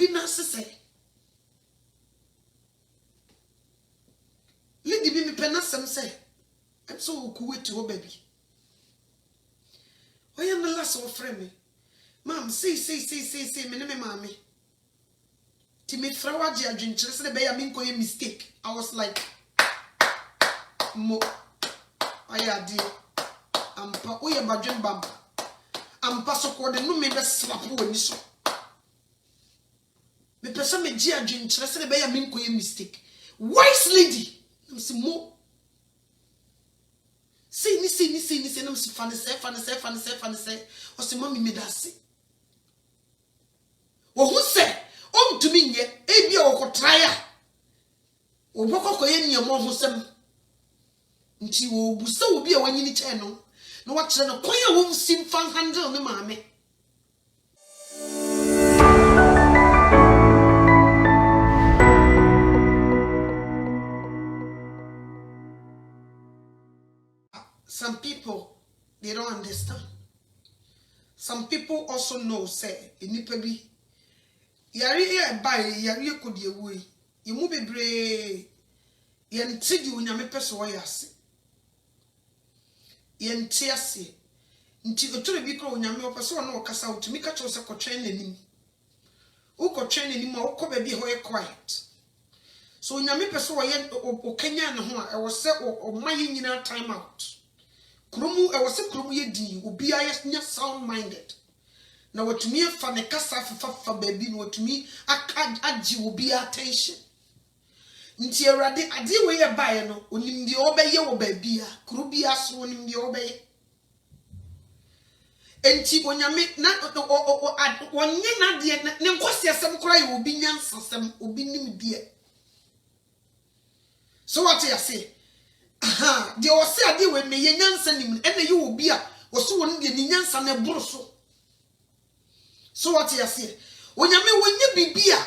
obi na sese lady bi me penasem say I'm so cool to her baby. Why am the last of friend? Mom, say, me name mommy. Timmy Frawaji, I drink just the bay. I mean, call you mistake. I was like, Mo, I dear. I'm pa, we are Bajan Bamba. I'm paso called the no me best slap when so. Me person me Gia drink just the bay. I mean, call you mistake. Wise lady, I'm some more. See, I'm so funny say. Or say, mommy made us say. Well, who said? Oh, to me, yeah, a be or try. Or walk away in your mom who some. Until you will be a when you need channel. No, what's an acquire won't seem fun handle, no, mammy. Some people, they don't understand. Some people also know, say, inipabi. Yari here by Yari could ye way. You move be brave. Yen tid you in your person why I say. Yen tease. Until the 2 because when your person no cast out to make a choice of training him. Who could train him or could be quiet. So when your person or Kenya and Hoa, I was set or my in our time out. Krumu, I was a krumu ye ubi I sound minded. Now what to me for the casa for baby, what to me, I will be attention. Nti erade ade we ye bae no onim de obeye wo baabia kurubia so onim de obeye enti onyame na wonye na de ne nkwose asem kora ye obi nyansasem obi nim de so what you say aha de o se ade we me ye nyansa nim ene ye obi a wo so won de ni nyansa na buru so what you say onyame wonye bibia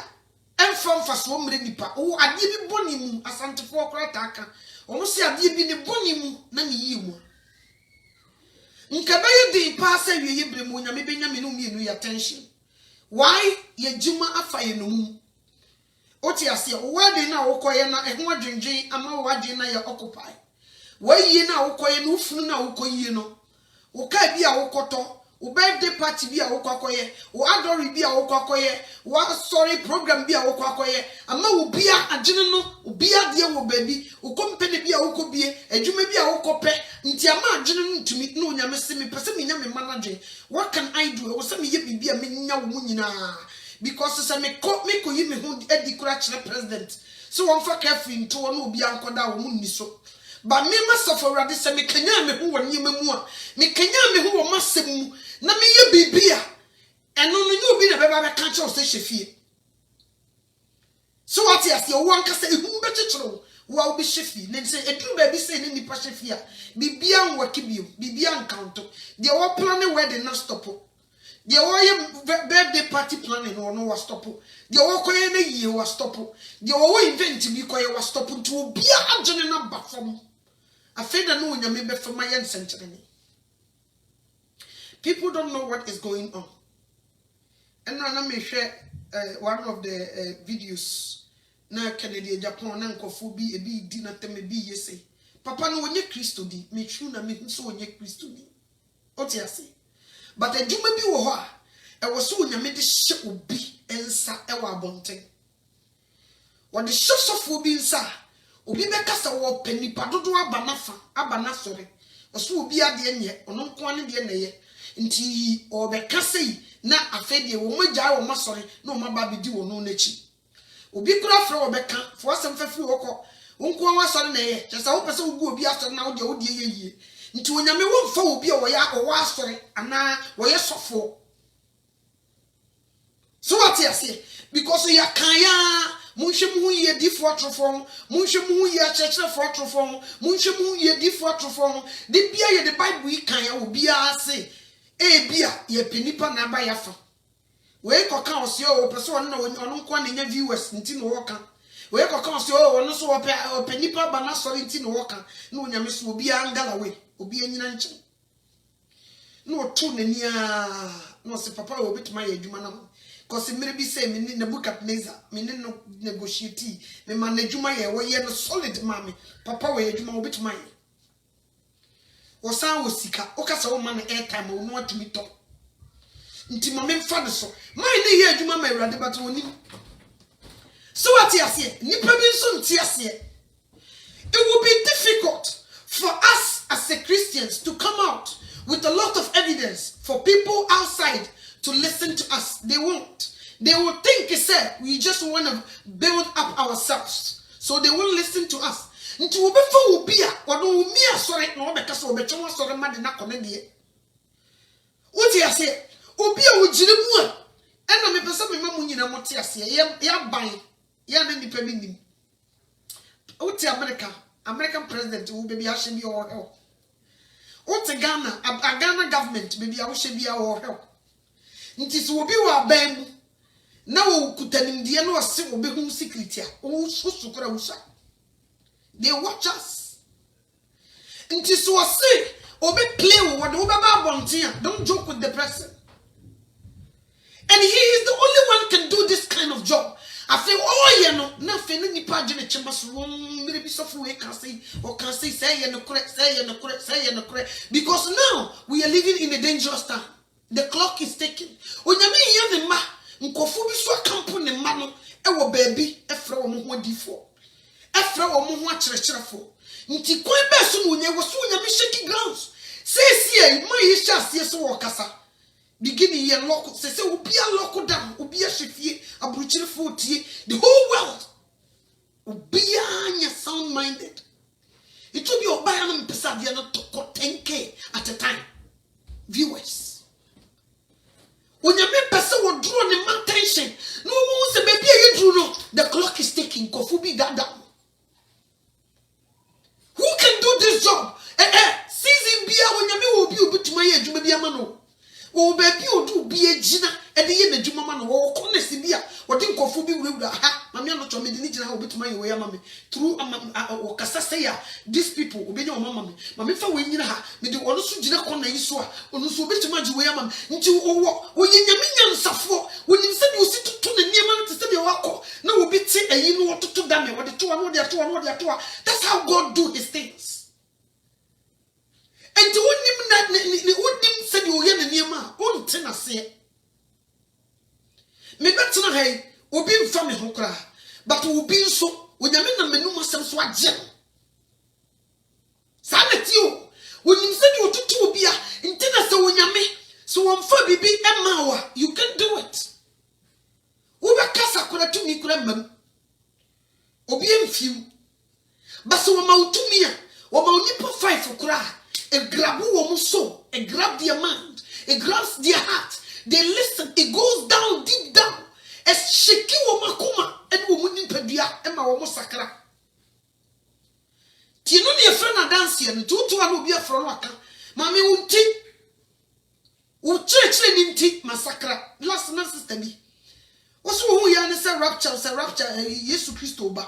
enfam faso mre nipa o ade bi boni mu asantefo krata aka o se ade bi ne boni mu na ne yi mu nka baye de pa sa wie yebre mu nya me benya me no mienu ya attention why ye juma afa ye no mu o ti ase o wa de na wo koye na eho adwendwen ama wo adwen na ye occupy wa yi na wo koye no funu na wo koyi no wo ka bi a wo koto o birthday party bi a wo kwakoye o adore bi a wo kwakoye wo sorry program bi a wo kwakoye ama wo bia agene no obia de wo baby o company bi a wo kobie adwuma bi a wo kope nti ama agene no ntumi no nyame se me pese me nya me manager what can I do wo se me ye bibia me nya wo nyina because se me ko yi me ho edi kura kire president so won fa careful nto no obia nkoda wo mu ni so ba me masofo rade se me kanya me ho won yema mu a me kanya me ho wo masem mu na me ye bibia eno no nyu obi na beba be kan che o se hwefie so what you say o wan kasa ehum be chichiro wo obi hwefie ne se edu ba bi se ne nipa hwefie a bibia nwaki bio bibia nkanto de wo plan wedding na stop de wo ye birthday party planning no was stop de wo koye na yie was stop de wo event bi koye was stop nti obia agene na ba fam afeda no nyame be fama ye nsenkyerene. People don't know what is going on. And now let me share one of the videos. Na Canada, Japan, na nkofu bi ebi di na teme bi yese. Papa no onye Kristo di, me tru na me so onye Kristo di. Oti ase. But adwuma bi wo ho a, e wo so onyame de hye obi ensa e wa abonten. Wo de hye sofo bi ensa, obi be kasa wo panipa dodo aba nafa, aba na sore. Wo so obi ade enye, ono nko ane de na ye. Nti obeka sei na afedie wo magya wo masore na o maba bidi wo no nachi obi kura fra obeka fo asem fafiri woko wonko wasore na ye kyesa wo pese wo gu obi asore na wo de wo de yeye nti onyame wo mfa obi a wo ya wo asore ana wo ye sofo so what you say because you kan ya munhwe mu ye difo atrofo munhwe mu ye akyekere fo atrofo munhwe mu ye difo atrofo de bia ye the Bible kan ya obi a say ebia ye penipa na ba yafa we koka osio o pese won na ono nko na nya viewers nti no woka we koka osio o no so o penipa ba na sori nti no woka na onyame so obi angala we obi anyina nche no to na nia no se papa obi tuma ye adwuma na Cause me be say me Nebuchadnezzar, me no negotiate, me manage my way no solid mammy, papa way you ma bit mine. Or sound was sick, okasa woman airtime will not to me talk. Nti ma memfa so my ne ye adwuma ma awurade but woni so what you say nipa bi so nti ase it will be difficult for us as a Christians to come out with a lot of evidence for people outside to listen to us. They won't. They will think we just want to build up ourselves, so they won't listen to us. Nti wo be fa wo bia wodo mi asore na wo be kasa wo be twa asore ma de na kone de what you say obi a wogire mu a ena me pese me mamu nyina mote ase ya ban ya na nipa bi nim uti American president wo be bi ahye bi o hel uti Ghana a Ghana government be bi a wo hye bi a o hel nti so obi wa ban mu na wo kutanim de na ose wo be hu security a wo sukura wo sha they watch us nti so ose obi play wo de wo be ba bontia don't joke with the person. And he is the only one can do this kind of job. I feel, oh, you know, nothing in the pageant, the chambers room, maybe software can say, or can say, and the correct, say, and the correct, say, and the correct. Because now we are living in a dangerous time. The clock is ticking. When you mean, you have a Nkofu bi so company mano, ewo baby, efra wo mo difo. Efra wo mo akyerɛkyerɛfo. Nti kwan ba so mo nya wo so nya me shaky grounds. Say, my is just yes wo kasa. Beginning here lock say obi a lock down obi a hwefie aburukyerefo tie the whole world obi anya sound minded it will be oba na mpesa dia no to 10k at a time viewers when you make person will draw the attention no one say baby you draw no the clock is ticking kofu bi that down who can do this job season bia when you me obi tuma ye adwuma bia ma no o baby odu bi agina e de ye nadwuma ma no wo konesi bia wo de nkofo bi wurawura ha ma me no to me de ni gina wo betuma ye we ya ma me through o kasa say ya these people obenya o mama me ma me fa we nyina ha me de ono so gina kona yi so a ono so betuma ji we ya ma me nti wo ye nyame nyansafo wo nim se de o si tutu na niema no te se de wakọ na wo bi ti ayi no wo tutu da me wo de to no de ato that's how God do his things. And to wonim said you hear the niema on tenase me betina hay obi mfa me ho kra but obi nso onyame na menu masem so agye sa leti o wonim said you tutu obi a ntina se onyame so wonfa bibi ema wa you can do it wo be kasa kora tumi kora mam obi emfiu but so ma utumi a wo ma onipa 5 kora. It grabs woman's soul, it grabs their mind, it grabs their heart. They listen, it goes down, deep down. It's shaky womakuma, and woman in Pedia, and my woman sacra. Tinoni a friend a dance and 2 to an ubia from Waka. Mammy unti church in massacre. Last night, sister me. What's who yan is a rapture, Yesu Christo ba.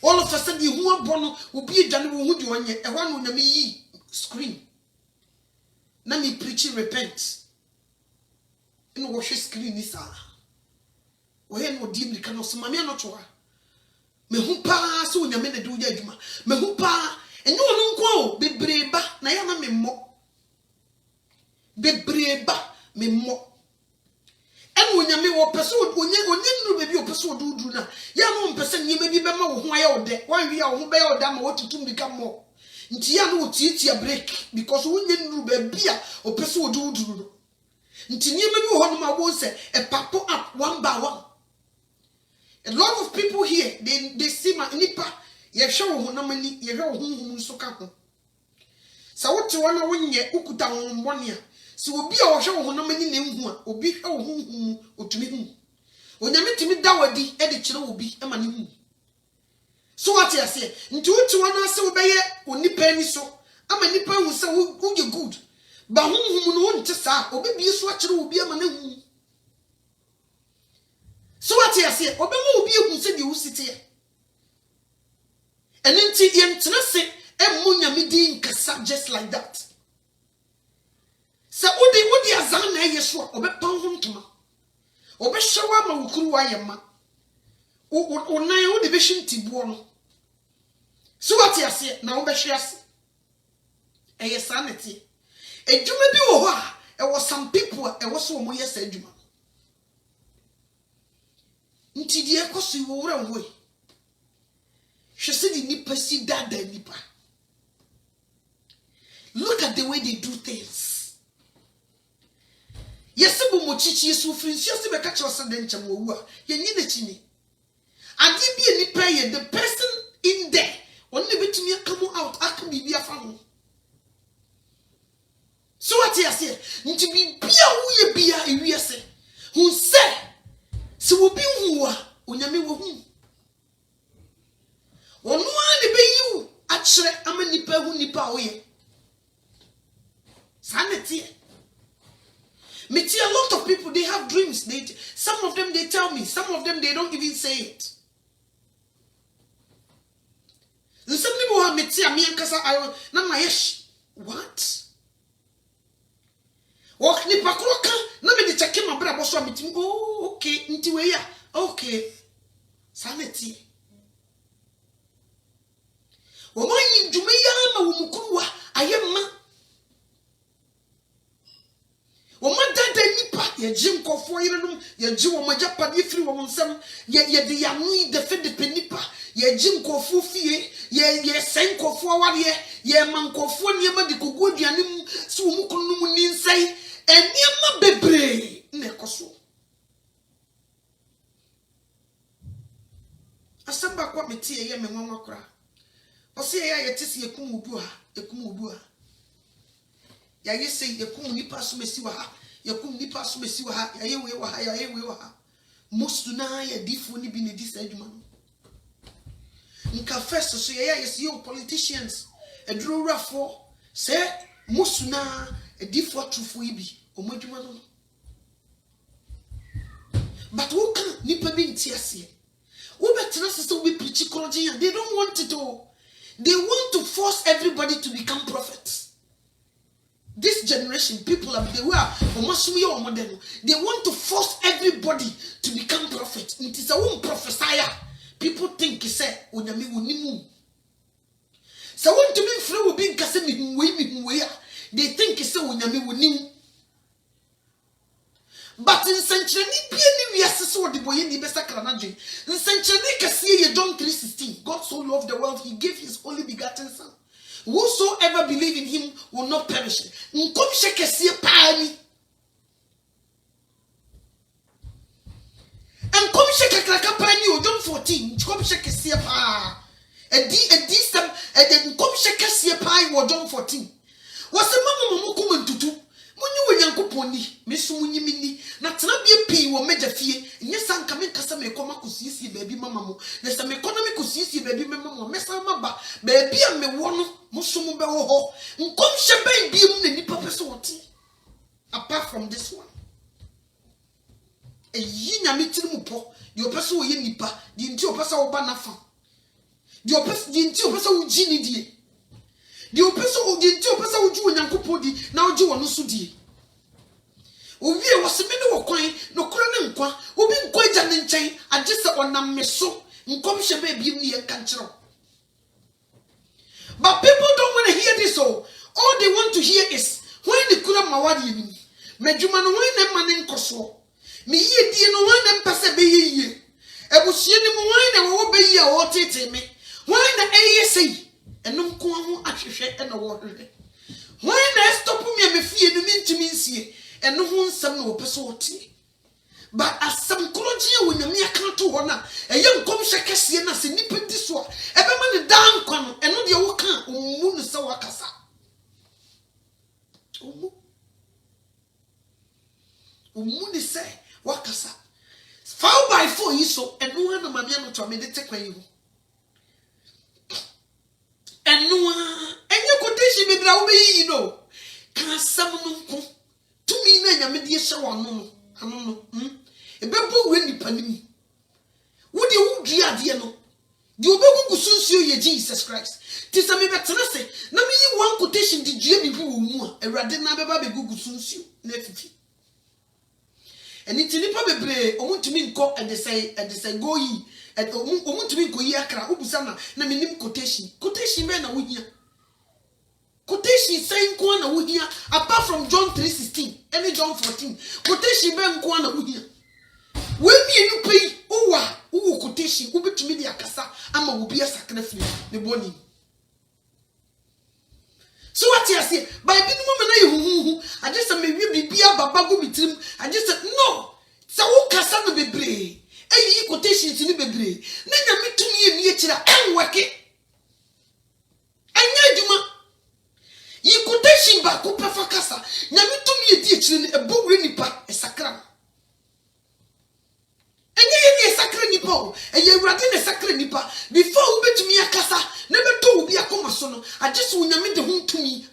All of a sudden, you want Bono will be a general wood one year, and one will me scream. Now me preaching repent. And wash his screen is ah. When no deeply can also mammy not to her. Me who pass soon a minute do yajma. Me who pa and no go be breba, Nayana me mo. Be breba me mo. And when you may walk pursued, when you may be a pursued do na, young person, you may be member of why all day, why we are who bear or damn what to become more. Ntiano teach a break because when you be beer or pursue do. Ntinia may one my won't say a papa up one by one. A lot of people here, they see my nipper, ye show who no money, ye know whom so couple. So what you want to win ye, Ukuta on 1 year. So be our show when no many name one, or be whom or to me. When you meet me dawadi, editor will be a man. So what I say, into to one answer obey or nippenny so. I'm a nipper who say, who you good. But whom won't just or maybe a swatcher will be a man. So what I say, or will be who said you sit here. And then tea and say, and munya midi just like that. So odi azana yeswa obepan ho ntoma obehyewa ma wukuru wa yema onan wo de behye ntibuo no so what ase na obehye ase eye sanity edwuma bi wo ho a e was some people e was so mo yes edwuma nti die ekoso wo wura wo hwese di nipa si dada nipa. Look at the way they do things. Yes, mochichi yesu friends yes be catch us den chem wo a ye nyi na chini ade bi ni prayer the person in there only betumi come out aka bibi afa ho so what you say nti bibia wo ye bia ewiese hu se wo bi hu a onyame wo hu onu a ne be yiwu a kire ama nipa hu nipa wo ye sanity. Me see a lot of people, they have dreams. Some of them they tell me, some of them they don't even say it. And some people have me see a me kasa na my what? Walk ni pakroka na me de check my brother so meeting. Oh okay, nti we ya. Okay. Sanity. Wo man yin dwuma ya ma wo mukruwa ayemma. Dada nipa ye jim kofo yerenum ye ji wo majapade firi wo nsam ye de yanu defend nipa ye jim kofo fie ye sen kofo aware ye man kofo niema de kogu aduanem so wo mukunum ni nsai eniema bebre na ekoso asamba kwa metie ye menwanwa kora ose ye tisi yekum odu ha ya yese yekum nipa so mesi wa ha yakum nipa so mesi wa ha ya yewe wa ha most na ya difo ni bi ne dis adwuma nka first so ya yes you politicians eduro rafo say most na difo trufo ibi omadwuma no but who can nipa bi ntiase who better so we preach college and they don't want it all. They want to force everybody to become prophets. This generation, people are they want to force everybody to become prophets. It is a one prophesier. People think he said, "Onyame wonimu." So want to be free will be kasemi. They think he said, "Onyame wonimu." But in century ni so the boy ni besa kranaje. In century kasiye John 3:16. God so loved the world, he gave his only begotten son. Whosoever believe in him will not perish. Nkom shekesiye paani. Nkom shekakaka paani o John 14. Nkom shekesiye pa. Nkom shekesiye paani o John 14. Wase mama mukumu ntutu. Munyi wenyankoponi mesumunyi mini na tena bie pii wo meja fie nye sanka me kasa me koma kosisi baabi mama mo na se me kona me kosisi baabi mama mo mesa maba baabi a me wo no musumu be wo ho nkom hye ban biem na nipa pese wote apart from this one eyi nyame tiri mu po de opese wo ye nipa de nti opese wo ba nafa de nti opese wo ji ni die the opeso the opeso uju onyankopodi na uju wono so die owie wosemene wo kwan no kro ne nkwa obi nkwa agya ne nkyɛn agese onam meso nkom hye ba biem ne yɛka nkyerɛ. But people don't want to hear this all they want to hear is when the kura mawadi ni medwuma no when na ma ne nkoso me yie die no when na mpase be yie ebusie ni mo when na wo be yie a wo tete me when na eye sei enum ko ho ahwehwe na wo hwehwe when na stop me amefie no mintimi nsie eno ho nsam na wo pese wote but asam kologie wonyame aka to ho na eye nkom hwekese na se nipa di so a ebema ne dan kwa no eno de wo ka omu no se wakasa omu ne se wakasa 4x4 yi so eno na mame no to me de tekwan yi ho enye quotation be bra wo be yi no kan sam no nko tumi na nyame de hye wono no ebebo we nipa nim wo de wo dua de no de obegugu sunsuo ye Jesus Christ ti sa me betena se na me yi one quotation de dua bi wo mu a awrade na beba begugu sunsuo na fifi And it's nipa bebre omuntumi nko and they say go yi and omuntumi nko yi akra obusana na minim quotation be na wohia quotation say nko na wohia apart from John 3:16 any John 14 quotation be nko na wohia when you pay uwa quotation ubetumi dia kasa ama obi asakra firi ne boni. So what you say? By being woman, I just say maybe be a babago bitrim. I just said no. So who can say no be brave? Any quotations in the brave. Then me to me and yet and work it. And yet, you quotation back up for casa. Now me to me a teacher a book nipa a sacram. And ye a sacred nippo, and ye ratting a sacred nipa before you bet me a casa. Never told be a comasono. I just want to meet the home to me.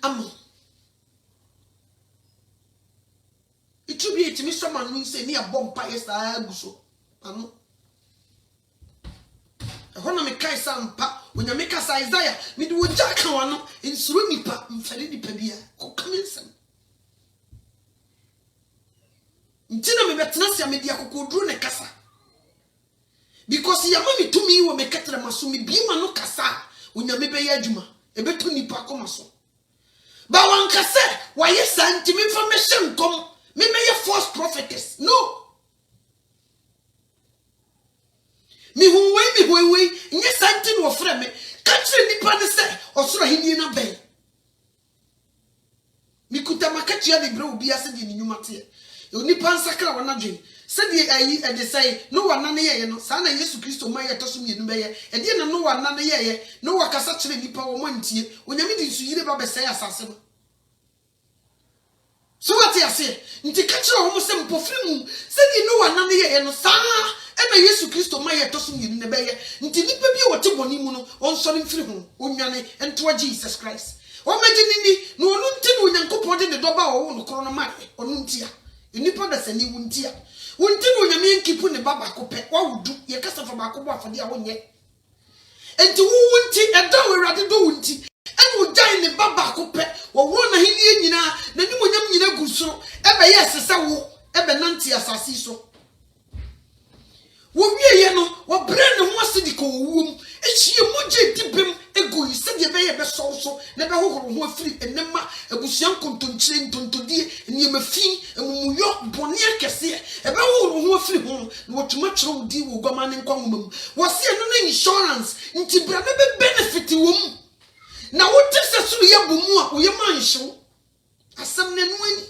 It should be to me someone who say near bomb pies. I so. I want to make some pa when you make us Isaiah. Me do jack one in Surunipa in Felini Pebia. Come in some. Intina me betnasia media ko drone kasa. Because ya mami to me wo meketre masumi bima no kasa unya mebe ya adwuma ebeto nipa koma so ba wan kase wa yesa ntimi information kom me meye false prophetess no mi huwe nye santi no frɛ me ka kire nipa ne se osoro hini na ben mi kuta makachia de bre obi ase de nyuma te nipa nsakra wana dwen said they say no one none ye no sana Yesu Kristo ma ye toso mienu be ye e de no one none ye no wakasa kire nipa wo mantie onyame di nsu yire ba be say asase no. So what you say nti ka kire wo mo se mpofiri mu said no one none ye no sa e na Yesu Kristo ma ye toso mienu ne be ye nti nipa bi wote boni mu no onsori mfiri ho onwane ento Jesus Christ o magini no onu nti no Onyankopɔn de doba wo no koro no ma onu ntia nipa da sani wuntia wunti no nyame nkipu ne baba ko pe wa wudu ye kasa fa ba ko bo afade a wonye enti wunti eda werade do wunti ene wujan ne baba ko pe wo wo na hini nyina na ni monyam nyina gusuro ebe ye sesa wo ebe nanti asasi so wo wie ye no wo bre ne ho asedi ko wuum ehie moje dibem ego yi se de be ye be so na be hohoro ho afiri enema abusuan kontonkyire ntontodie niema fin emumuyo bone akese ebe hohoro ho afiri ho na wotuma kyerɛ wodi wo gwama ne nkwa nwomam wo se no na insurance nti bra na be benefit wo mu na wote se suru ye bomu a wo ye manhyew asam na nu ani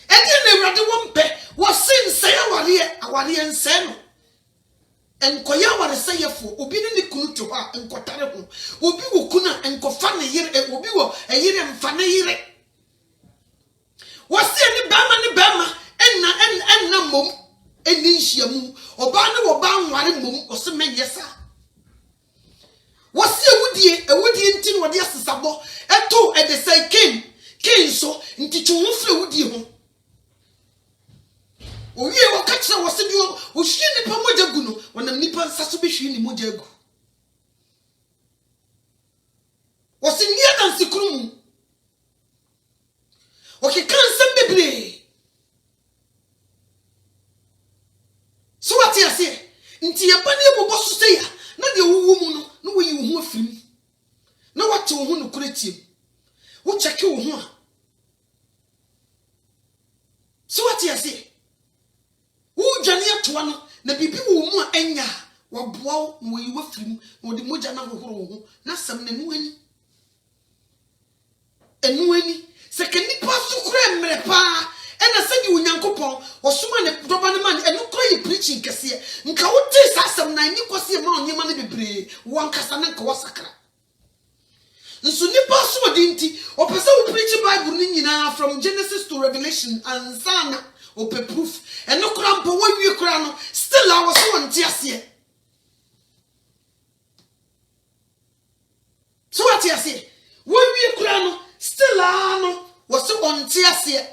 edi na awurade wo mpe wo se nsɛ aware nsɛ no enkoya ware sayefo obi ne kunu to ha enkotare ho obi wo kuna enkofa ne yire obi wo eyire mfa ne yire wose ne bama enna mom eni hyiamu oba ne wo ba nware mom ose menyesa wose ewudie nti no de asesabo eto e de say king so nti twu fre wudie ho owie wakachira wasedi o hwie nipa moja gu no wonam nipa nsaso be hwie ni moja gu wose nia dan sikuru mu oke kan sem bebre so what you say nti ye bane ebobo so say ya na de wuwu mu no wo yi wo ho afirim na wate wo ho no kuretiem wo cheke wo ho a so what you say Ujani atoa no na bibi wo mu a enya waboa wo yi wafirim wo de moja na hohoro ho na sam na enu ani sekani pa so kura mre pa ena sedi Onyankopɔn osuma ne doba ne man enu kura yi preaching kese nka wo te sa sam na ni kwose ma onyema ne bebre wo nkasa na nka wasakra nso nipa so de nti opese wo preach Bible ni nyina from Genesis to Revelation and sana ope proof eno kura mpo wo wie kura no still I was so ntiase so what you say wo wie kura no still no was so ntiase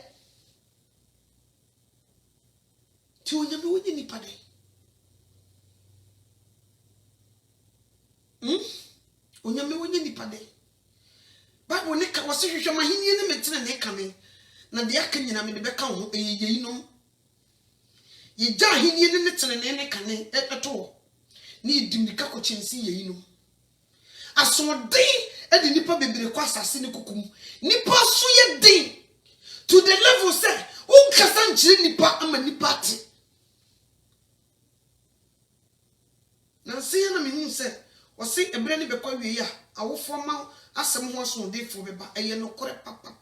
ti onyame wo ni nipa de onyame wo ni nipa de Bible ne ka wose hwehwe mahini ne metre ne ka me na de aka nyina me de beka ho eyinom ye ja ahenie ne tenene ne kane eto ni dimika ko chensi yeyinom asodin e de nipa bebre kwa asase ne kokum nipa so ye din to the level say unkasa nchire nipa ama nipa te na se na me hu say o se ebre ne bekwa wie ya awofo ma asem ho asodin fo beba eye no kore papa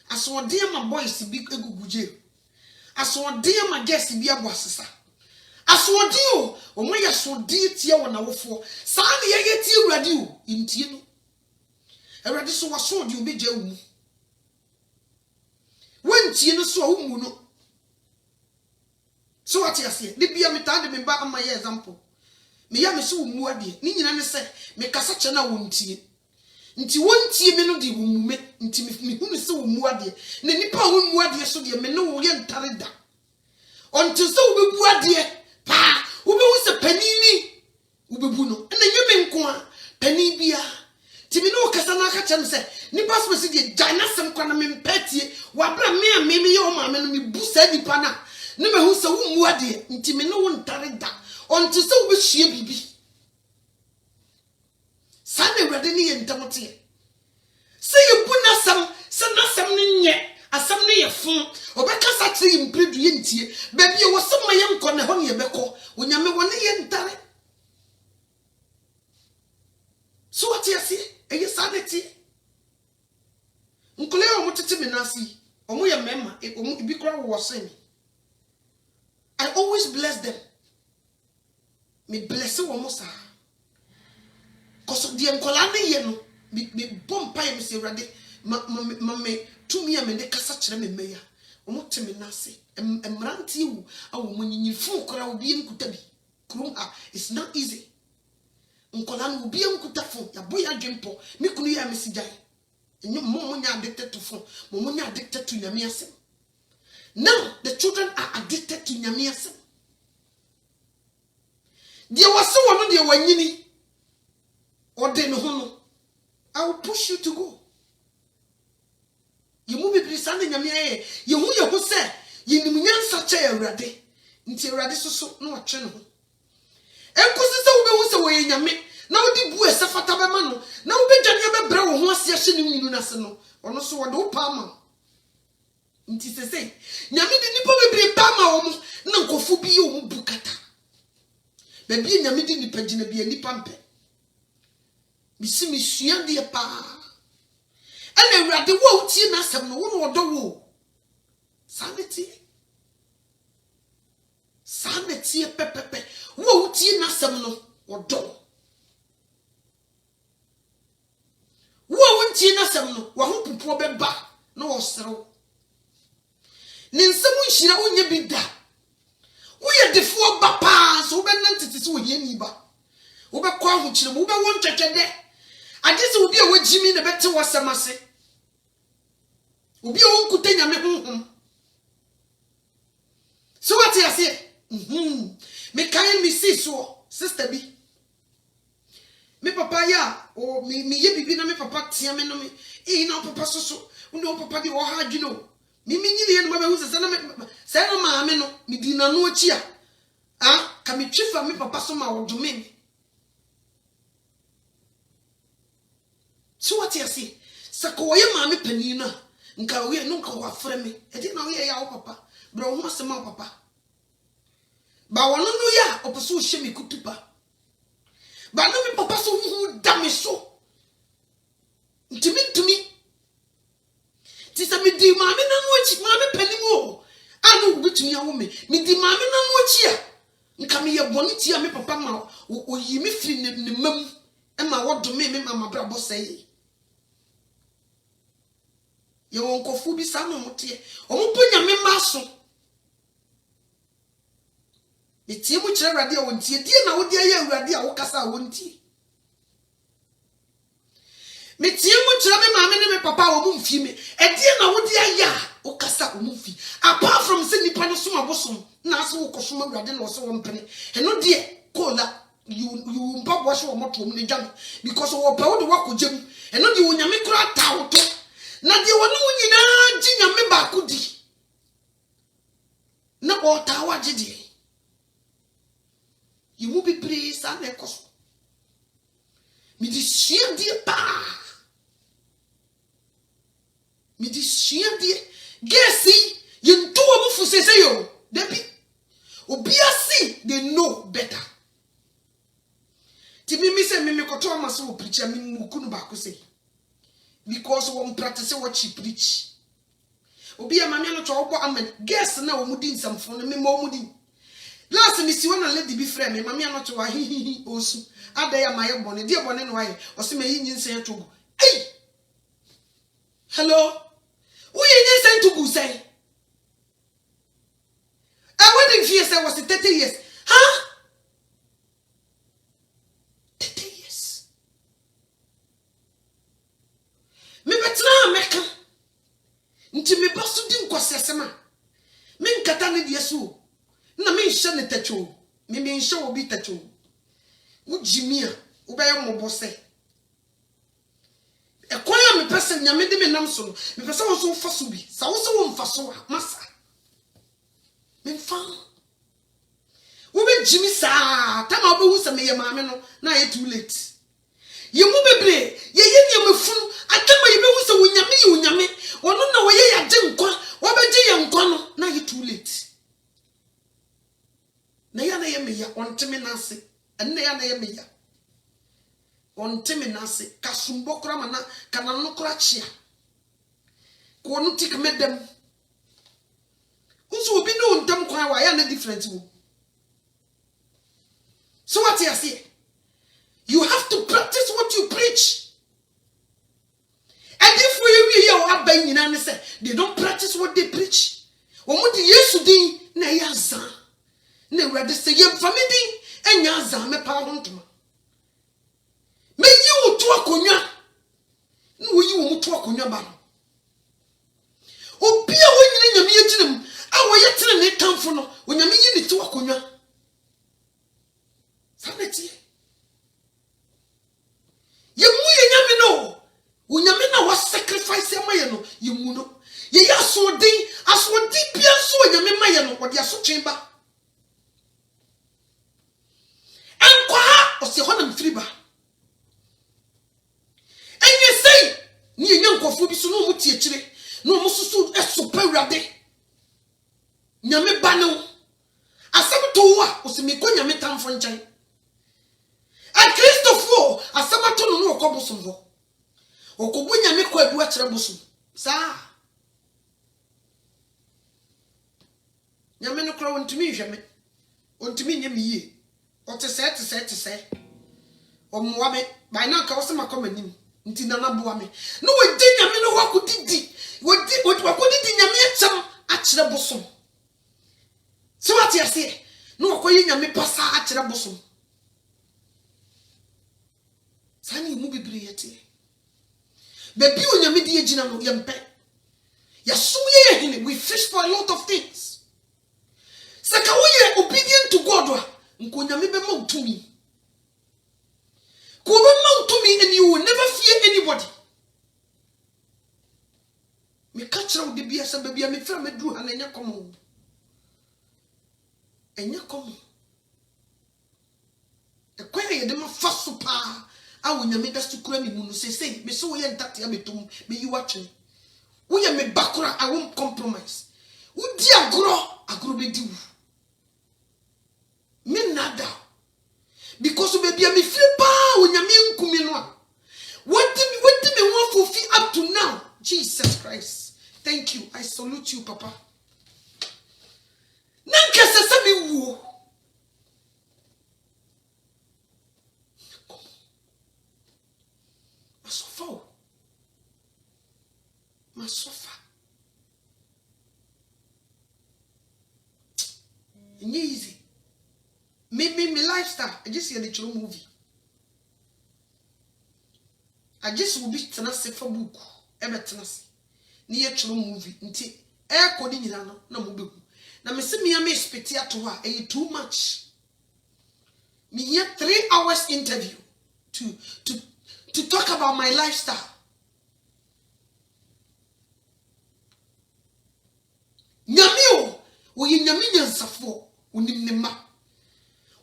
asodin ma boys bi eguguje asodin ma guest bi abo asesa asodin o mo ya sodin tie wona wofo sa na ye tie urade o intie no urade so wasodin obi gya wu wantie no so wu mu no so what you say de bia metade me ba ama ye example me ya me so wu mu ade ni nyina ne se me kasa che na wontie nti wontie me no de wu mu me nti me hu ne se wu mu ade na nipa wu mu ade so de me no wo ye ntare da onto se wo bebu ade pa wo be wo se panini wo bebu no na nyeme nko a pani bia ti me no kasa na aka chem se nipa so se de jana sem kwa na me mpatie wa bra me a me ye o ma me no me bu sa nipa na ne me hu se wo mu ade nti me no wo ntare da onto se wo be hie bibi sane wrade ni ye ntamote se ye bu na sam se na sam ne nye asam ne ye fun obeka sa tiri impredu ye ntie ba bia wo se ma ye nko ne ho ne ye beko onyame wo ne ye ntare so what you see eye sanity nkole o mutete me nasi o mo ye mema o mo bi kra wo se me I always bless them me bless wo mo sa koso die nkola ne ye no me bompa ye me se urade ma me tumi a me de kasa kire me meya o mo teme nasi emranti wu awo mo nyinyifu kra obi enkuta bi krum a it's not easy nkola no obi enkuta fo ya boya dwempo me kunu ya me sigai enyo mo nya addicted to phone mo nya addicted to nyame asem now the children are addicted to nyame asem die wase wono die wanyini ode no ho no I will push you to go. You move be sande nyame ye ye hu ye ho se ye nim nyansa cha awurade nti awurade soso na watwe no ho enkosi se wo be hu se wo ye nyame na wo di bu esafata be ma no na wo be dwane be bra wo ho ase hye ne nwinu na se no ono so wo de wo pa ma nti se nyame di nipa be bre pa ma wo mo na nkofu bi ye wo bukata be bi nyame di nipa gina bi nipa mpe bisi mi sua de pa ene awurade wo utie na asem no wo no odo wo sanity pepepe wo utie na asem no odo wo utie na asem no wo ho pupu be ba na wo serew ne nsem nhira onye bi da wo ye defo ba pa so wo be nantete so wo ye ni ba wo be kwa ho kire wo be won twetwede agese obi a wajimi ne bete wasamase obi a wonkuta nyame honhom so what you say me kan mi see so sister bi me papa ya o me ye bibi na me papa tia me no me na papa so no papa bi o ha adwino me nyine ye no ma be hu se na ma me no me di na no achi a ka me twifa me papa so ma wo dome so what you see sako ye ma me pani na nka we no nka wa frɛ me e di na we ya wo papa bro ho se ma papa ba wono no ya oposo hye me kutupa ba no me papa so hu da me so ntimi ti sa me di ma me na no achi ma me pani mo anu bitumi awo me di ma me na no achi a nka me ye boni ti a me papa ma o yi me firi ne mam e ma wo do me mama bra bo sei ye won kofu bi sa no mote o mo ponya me maso etie mu kire awurade a wontie die na wo die ya awurade a wo kasa a wontie me tie mu kire me maame ne me papa a wo mfi me e die na wo die ya wo kasa wo mfi apart from se nipa no so abosom na so wo kosom awurade na wo so wo mpene eno die kola you mpa bo so wo moto mu ne dwan because wo pa wo de wakogem eno die wo nyame kura ta wo to na de wono nyina ginya me ba kudi na ota waje de yimu bi praise and ekos mi di sua die pa mi di sua die gesi yinto wo fu sese yo debi obiasi they know better ti mi se mi koto amaso wo preacher mi mukunu ba ko say because one practice what she preach obi amame no to obo amen guess na wo mudi nsamfo no me mo mudi last ni si wona lady bi frɛ me mame no to wa hihihi osu adaya maye bone de bone no waye o se me yi nyinsen to go hey hello wo yi nyinsen to go say wedding fee say was 30 years huh 30 years me betra meka nti me basu di nkosesema me nkata ne de so na me nhye ne tacho me nhye obi tacho wo jimia wo be mo bose e kwaya me pese nyame de me nam so no me pese wo so fa so bi sa wo so wo mfa so masa me fa wo be jimi sa ta ma obo hu se me ye maame no na ye too late ye mu bebre ye ye ne mafunu atama ye be hu se wo nyame ye wo nyame wono na wo ye ya de nkwa wo be je ye nkwa no na ye too late na ya na ye me ya ontime na ase enne ya na ye me ya ontime na ase kasumbo kora mana kana no kora chia ko no tik medem unso obi no ntam kwa wa ya na different wo so what you say you have to practice what you preach. And if we hear what by nyina say they don't practice what they preach. Omo di Yesu din na ya zan. Na wrade say ye famidi enya zan me pa hontoma. Me yi wo to akonwa. Na wo yi wo to akonwa ba no. Obi a wo nyina nyame yegyinam a wo yetere ne tamfo no, onyame yi ne to akonwa. Saneti. Ye mu ye nyame no. Unyame na wa sacrifice maye no yemu no ye yasodin bia so nyame maye no wode aso twemba enkwa o se honam firiba enye sei ni enye nkofo bi so no mu tie kire no mu susu esopa wrade nyame ba no asem to wa o se mi ko nyame tamfo nkyɛn a Christopher asem to no no okobosom ho okobu nyame kwa adu akere bosom sa nyame no kora wontumi hweme wontumi nyame yie otese omwa me by now ka wose makomanim nti na naboa me no wodi nyame no wakudidi wakudidi nyame acham akere bosom so what you say no wakoyi nyame pasa akere bosom sani mu bibiri yete baby unyame di ejina no yempe ya sumye hine we fish for a lot of things saka we are obedient to God wa nko nyame be ma utumi ko be ma utumi and you will never fear anybody me catch round the bia sa baby me fra me dru ha na nya komo enya komo e kwere ye de ma faso pa awu nyame da sukura mi munu say me so ye ntate abetum me yi watwe wo ye me bakura I won't compromise wo di agro be di me nada because baby me feel pa wo nyame nkumi no what me want for feel up to now Jesus Christ thank you I salute you papa nanka sasa mi wo my sofa easy me lifestyle I just see the true movie I just will be tenase for book ebe tenase ni ye true movie nti e kodi nyina no na mo beku na me se me am expect ato ha e too much me here 3 hours interview to talk about my lifestyle nyame o wo ye nyame nyansafo onim ne ma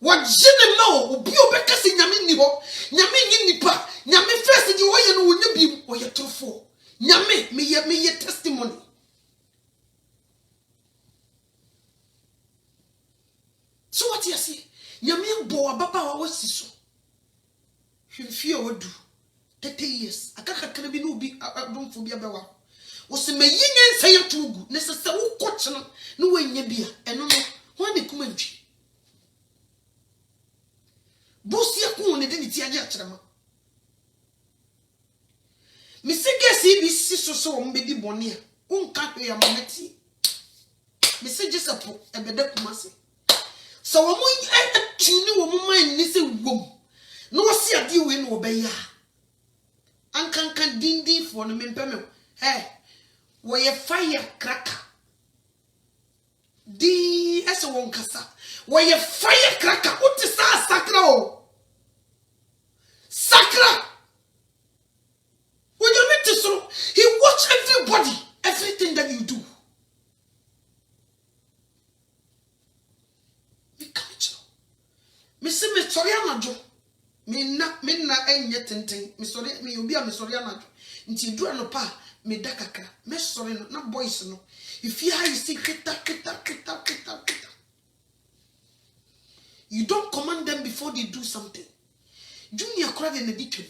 wajene ma o obi obeka se nyame ni ho nyame nyi nipa nyame first di wo ye no wonya bi o ye trofo nyame me ye testimony so what you say nyame bo ababa wa wasiso hwemfie odu 30 years akaka kana bi no bi domfo bi abewa wo se mayi nyensa ye tugu ne se wo koche no ne wanya bia eno no ho ne kuma ntwi bosia ko ne de ne ti age akyerema misege si bi siso so wo mbedi bone a unka hwe ya mamati misege sapo ebede kuma se so wo mu atuni wo mu man ni se wom no wasi ade we no obeya ankanka dindi fo no mempeme wo ye fire cracker di eso won kasa wo ye fire cracker uti sa sakra o sakra when you meet so he watch everybody everything that you do me se me sorry anajo me na enye tenten me sorry me obi a me sorry anajo nti dura no pa me da kakra me sorry no na boys no if you have see kita you don't command them before they do something junior crowd in the ditch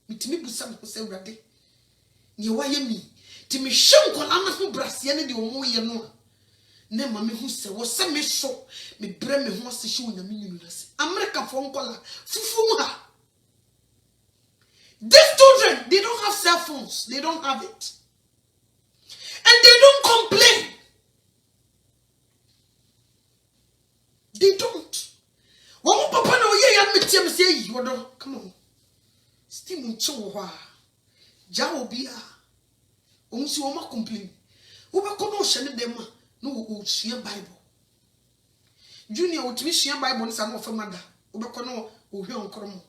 mitimi busam ko se urade ni waye mi ti me hwe nkola na ho brasia ne de omo ye no ne ma me hu se wo se me so me bre me ho se hwe nyame nyinu nase america fo nkola fufu ha these children they don't have cell phones they don't have it and they don't complain they don't wo papa na oye ya metie me say yi wodo come on steam nche wo ho a ja obi a onsi wo ma complain wo be ko no hye ne dem a no wo sua bible junior wo timi sua bible nsa no famada wo be ko no wo hwe onkrom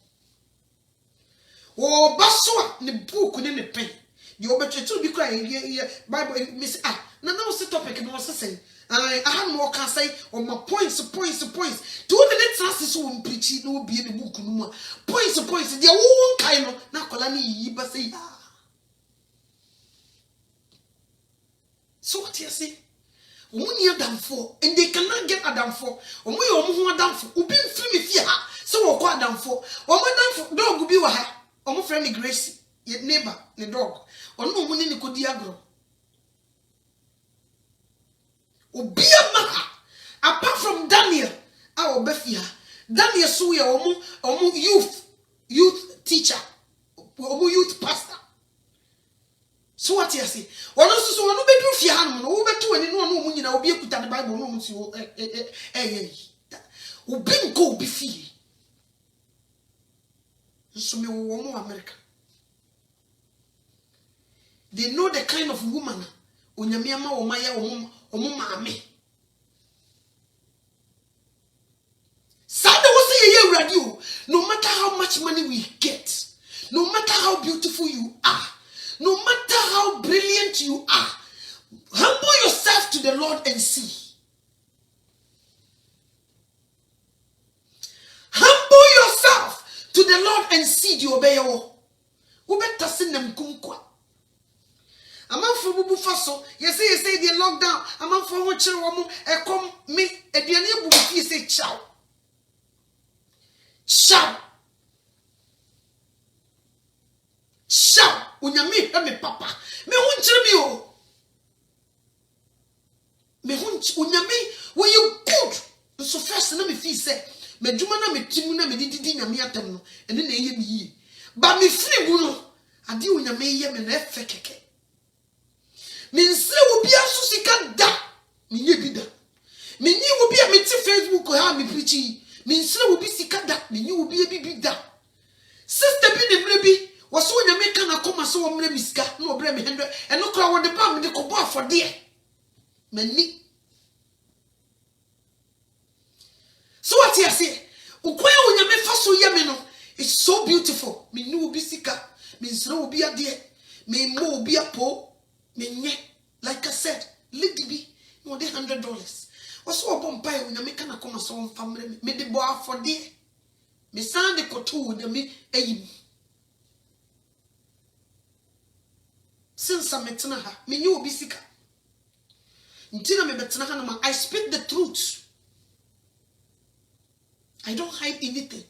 wo baso a ne book ne pen de wo be twetu bi kra bible miss na no se topic no se say I had more can say on my points to the next answer so preach no be in the book no points the won kind of na kola ni yiba say so what you say Omuni Adam for and they cannot get Adam for omu ye omu ho Adam for obi mfiri me fie ha so wo ko Adam for omu Adam for dog bi wa ha omu friend Grace ye neighbor ne dog onu omu ni kodi agro Obiama apart from Daniel our befia Daniel so ye omu youth teacher omu youth pastor so what you say one so one bedu fie hanum no wo betu ani no omu nyina obi ekuta the Bible no omu si obi nko obi fie so me wo omu America they know the kind of woman onyame ama wo maye omu maame Sunday was say ye radio no matter how much money we get no matter how beautiful you are no matter how brilliant you are humble yourself to the Lord and see humble yourself to the Lord and see the obeyo wo beta sinem kunkwa amanfo bubu faso yesi the lockdown amanfo ho kire wo mo ekom me aduane ebubu fi se chow unyami e me papa me ho kire mi o me ho unyami wo you good so first na me fi se medjuma na metimu na medidi nyame atem no ene na eye mi yi ba me free bu no ade unyami ye me na efe keke Minsle obi aso sika da menye bi da menye obi a meti Facebook ha me preachi minsle obi sika da menye obi bi da sister bi ne mre bi woso nyame ka na koma so wo mre misika na obre me 100 eno kra wo de ba me de ko bo afode mani so what you say ukoya wo nyame faso ye me no it's so beautiful menye obi sika minsle obi ade me mo obi apo menye like I said, Lidibi, more than $100. Also, a bomb pie when I make an account of family, made the boy for dear. Miss Sandy Cotu, the me, since I met her, me knew be sick. Until I met her, I speak the truth. I don't hide anything.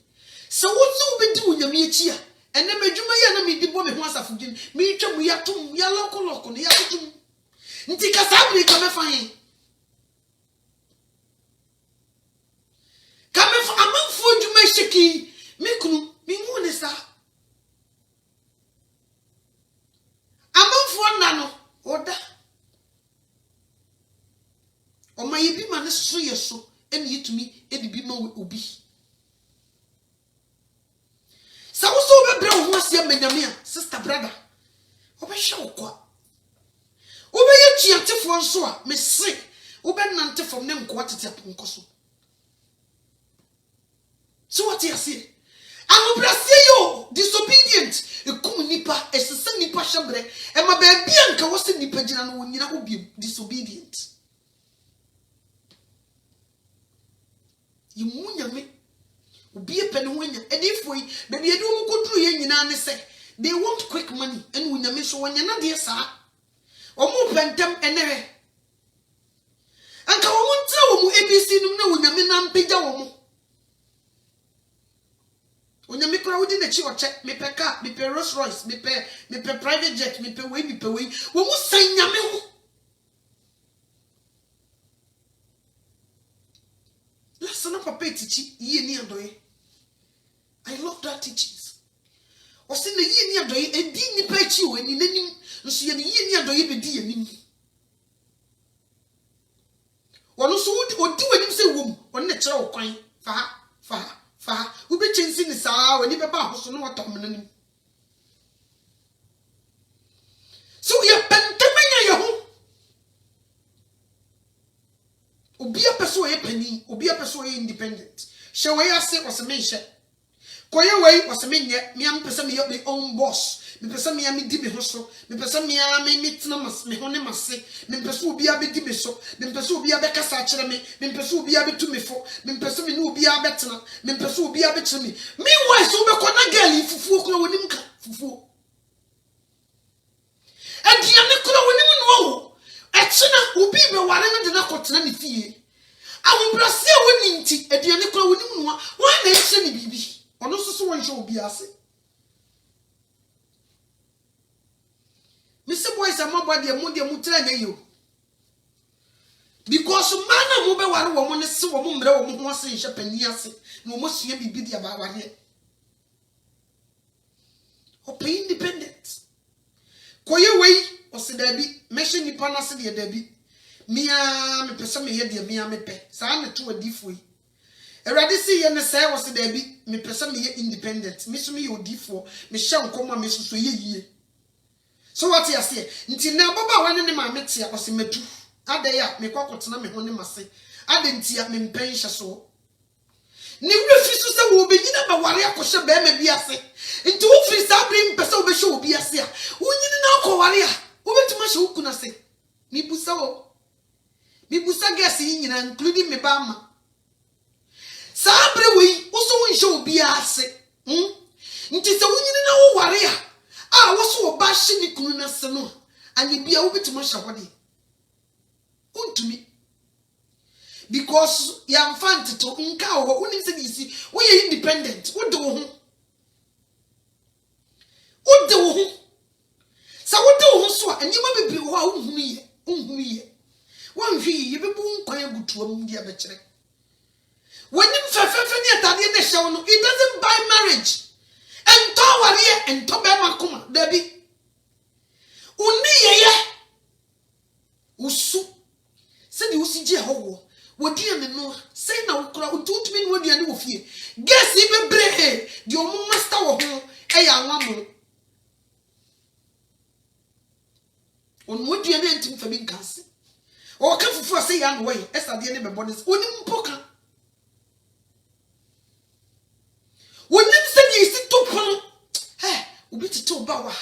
So what's you be doing, your me cheer? And then me the woman once of me to me at ya local, ya to Ntika sabri come fine. Come for a month for you, my shaki. Mikunu, me monesta. A month for nano, order. Or my be man is 3 years so, and you to me, and be more will be. So be brown was your menamia, sister brother. Obe show qua. Obe ye chiate for so, me say, Obe nante from them quarter punkoso. So what you say? I'm a disobedient. A comunipa, a sister nipa shabre, and my baby anka was in nipa general when you be disobedient. You munya me. Be a penny winner, and if we, baby, I don't go through yen and say, they want quick money, and when you miss one, you're not dear, sir. Or more pentem and never. Uncle, I won't tell you ABC no when you're in Pija. When you make crowd in the church, me pay car, me pay Rolls Royce, me pay private jet, me pay way, me pay way. What was saying, Yamil? Listen up a petty, ye near doy. I love that teachings. Or send the year near doy, and didn't pay you, and in any, see any year near doy, be dear. Or also would do any say womb, or natural coin, far, who be chasing the sow, and never bow, so no what dominant. So you're pentamania your home. Obi a person a penny, obi a person independent. Shall I say was a mention? Quite away was a minute, me am person me up my own boss. Me person me am me dimmy hustle, me person me am me meet numbers, me honey must say, me pursue be a bit dimmy so, me pursue be a becker satchel me pursue be a bit to me for, me pursue me no be a better, me pursue be a bit to me. Meanwhile, so be a girl if you folk with him for. And the Nicola will even know. Echina obi be ware no de na kotena ne fie awombrase woni nti e de ne kura woni mu wa na eche ne bibi ono so won hye obi ase Mr. Boys am body am de mu tra na yo because man na mo be ware wo mo ne se wo mo mbre wo mo ho ase hye pani ase na wo mo sua bibi de ba ware o pay independent koye wei o se da bi meche nipa na se de da bi mia me pese me ye de mia me pe sa na to adifo yi erade se ye ne se o se da bi me pese me ye independent me so me ye odifo me hye nkoma me so ye yie so what you say nti na baba wane ne ma mete o se matu ade ya me kwakotena me ho ne mase ade ntia me mpen hye so ni refi so se wo be nyina ba ware akɔhye ba ma bi ase nti wo firi sa brim pese wo be hye obi ase a wo nyina na akɔware a wo betuma hye wo kuna se mi busa gas yi nyina including me ba ma sa bre we wo so wo hye obi ase nti se wo nyina na wo ware a wo so wo ba hye ni kunu na se no anye bia wo betuma hye hode untumi because ya mfante to nka ho woni se disi wo ye independent wo de wo ho sa wo de wo ho so a anyima bebre ho a wo hunu ye won hwi ye bebu nkwan agutuam dia be kire woni mfefefe ne atade ne hye wo no it doesn't buy marriage ento ware ento be makoma dabi uni ye usu se di usije ho wodi ane no say na ukura ututumi no wodi ane wo fie guess ibe bre di omo master wo ho eya anwamo on wodi ane antim fa bi nkanse o ka fufu say ya no way esa de ne be bonus oni mpoka woni se di isi topon obi tete oba wa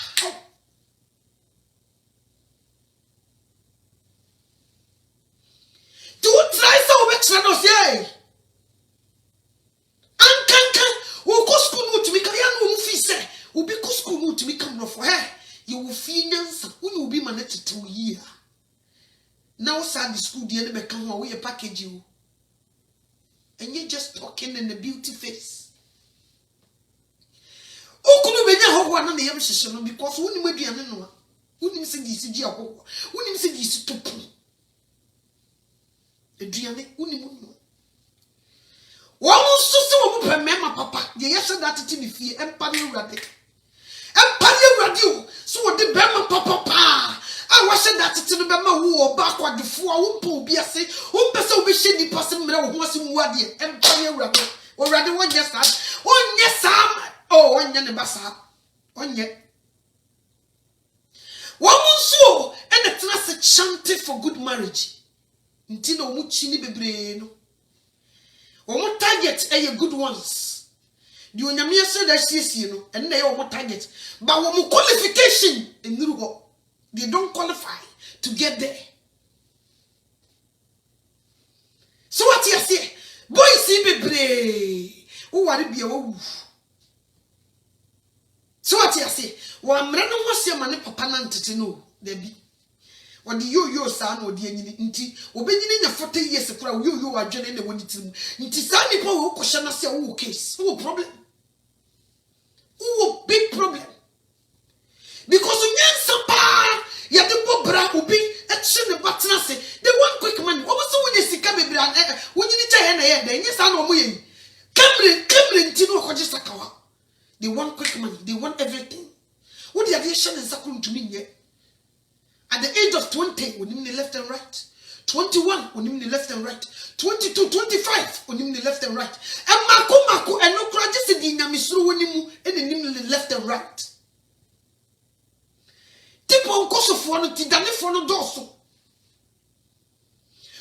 you will feel nyansa when you be managed to year. Now sad the school the enemy come away a package you. And you're just talking in the beauty face. Oh, could you be now one on the emission because when you may be an animal? When you say this is your when you say this is to poo. The Diane Unimun. One so remember, Papa, the yes that it in fear and Paddy Radio. And Paddy Radio, so the Bema Papa. I was that it in the Bema war backward before who be a say, who person be shady person who was in Wadi and Paddy Radio. Or rather, one yes, one yes, Sam. Oh, one yan bassa. One yet. One so and a class chanted for good marriage. Ntino muchini bebreno. Omo target are good ones. The onyame said that sie no and they omo target. But omo qualification in Nurugo. They don't qualify to get there. So what you say? Boy see bebre. Who are be a so what you say? Wa mra no ho se mane papa na ntete no. There be. When the yo san or the nti obenyini nya 40 years kura yo adwene na woni tirim nti san nipa wo kwhye na se wo case wo problem wo big problem because when sapa ya de bobra obi e che ne batena se the one quick money wo so woni sika bebra wonyini cha na ye da nyi san no mo ye kamre nti no kwaje sakawa they want quick money they want everything wo the aviation and sakuru ntumi nye. At the age of 20, we need the left and right. 21, we need the left and right. 22, 25, we need the left and right. And Mako, and no crutches in the Namisru when you and the left and right. Tip on course of one to Danny for no dorsal.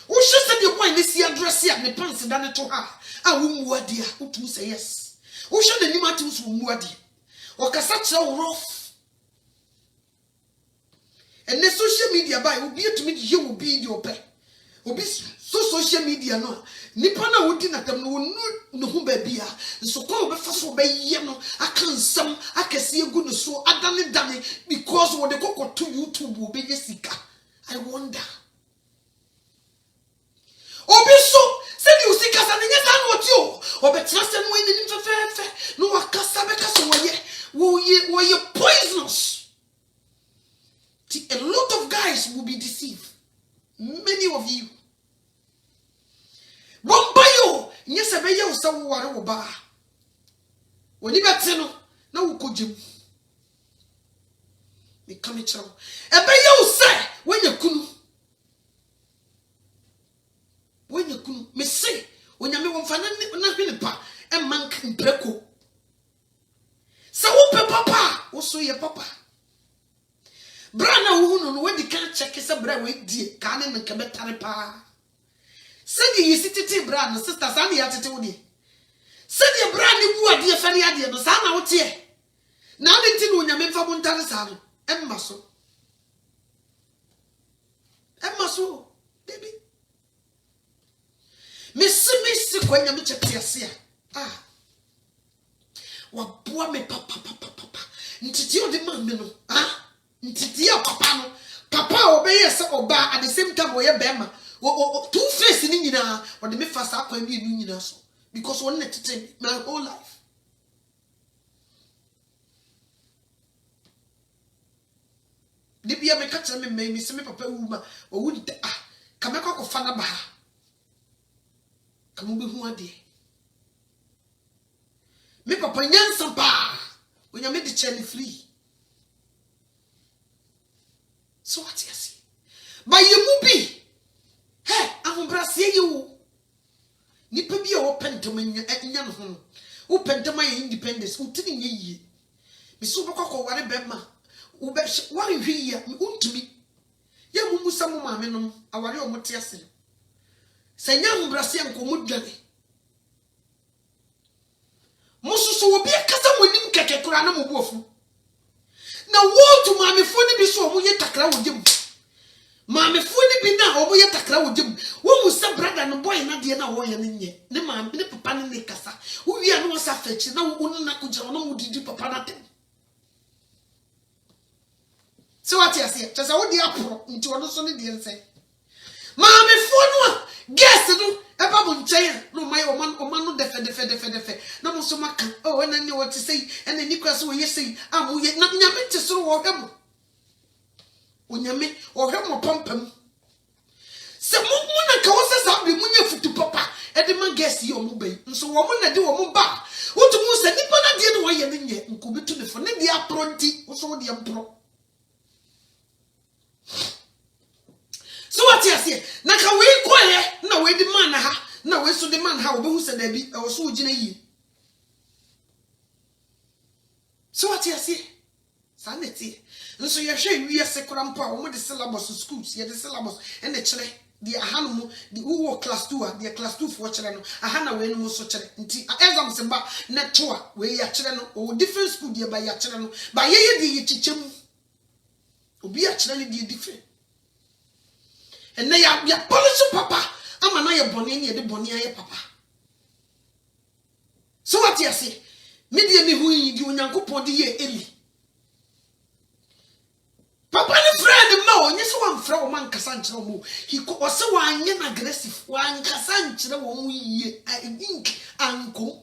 Who should say the wine is the address here and the pants done it to her? I won't word dear, who to say yes. Who should the Nimatus word? Or Casacha rough. And the social media by will be to me you will be in your pay. Will be so social media no. Nipana would dinner them no who baby. So call me first for yano. I can some I can see a good so I done it because when they go to YouTube will be Jessica. I wonder. Obi so said you see Casa and yes what you or be trust and when in no Casa were you poisonous. A lot of guys will be deceived. Many of you. Bombayo, yes, I may use some water or bar. When you got no, now could you? Me come it out. A bayo say, when you couldn't. When you couldn't, me say, when you won't find nothing pa, and man can breako. So, papa, also your papa. Brana who no when the can check is a bread with dear canning and cabetary pa. Said you sit it, brand, sisters, and the attitude. Said your brand new dear Fanny idea, the son out here. Now they didn't when you mean for Montarisano, and muscle. And muscle, baby. Miss when you meet your tia. Ah. What poor me papa. Ntiti the man, ah. Ntitia papa no papa obeye se oba at the same time oye bema two face ni nyina o de me fast akwan bi ni nyina so because one net my whole life de bia me catch me se me papa wuma o wudi ah kameka ko fa na ba kamu be hu ade me papa nyansa pa onya me di chele free. So what you see? By you movie. Hey, I'm Brazil you. Nipa be open to me at young home. Open to my independence. Utini ye. Miss Ubako, what a bema. Ubesh, what you hear, to me. Young Musamu Mamino, our own Motiasin. Say young Brazil Comudjani. Mosu will be a cousin with him, Kakurana Mubofu. Now, what to Mammy Funny be so we takra with him. Mammy Funny be now, we takra with him. What was some brother and boy not the other way in ye? The man, the papa in the casa. Who we are no suffrage, no one nakuja, no did you papa nothing. So what you say? Just what the apro into one so the say. Mammy phone guess no eba bunchen no my oman no defe na mo so maka oh and then what to say and then nikwas we say am we na nyame te so wo hwem onyame o hwem pompam se mo na ka wo se sa be munye futu papa e de man guess yi o mo bai nso wo mo na de wo mo ba wotu mu se nipa na de no ye ne nye nkubitu ne fo ne de apronti wo so wo de empro. So what you say? Na ka we koye na we di man ha na we so di man ha obehu se da bi e wo so ugina yi. So what you say? Sanity. Nso ye hwe wi sekora mpa wo mo de syllabus schools ye de syllabus and the chere the ahanumu the who class 2 the class 2 for chere no ahana we no so chere nti exam se ba na to a we ya chere no o different school de ba ya chere no ba ye de ye chichem obi ya chere no de different. And now ya polish papa. I'm na ya boni ni de boni aye papa. So what you say? Me de me hu yi di onyankopon de ye eli. Papa ni friend ma onye so wan fra o man kasa nkyere mo. He o se wan ye na aggressive wan kasa nkyere wo mu yiye. I think anko.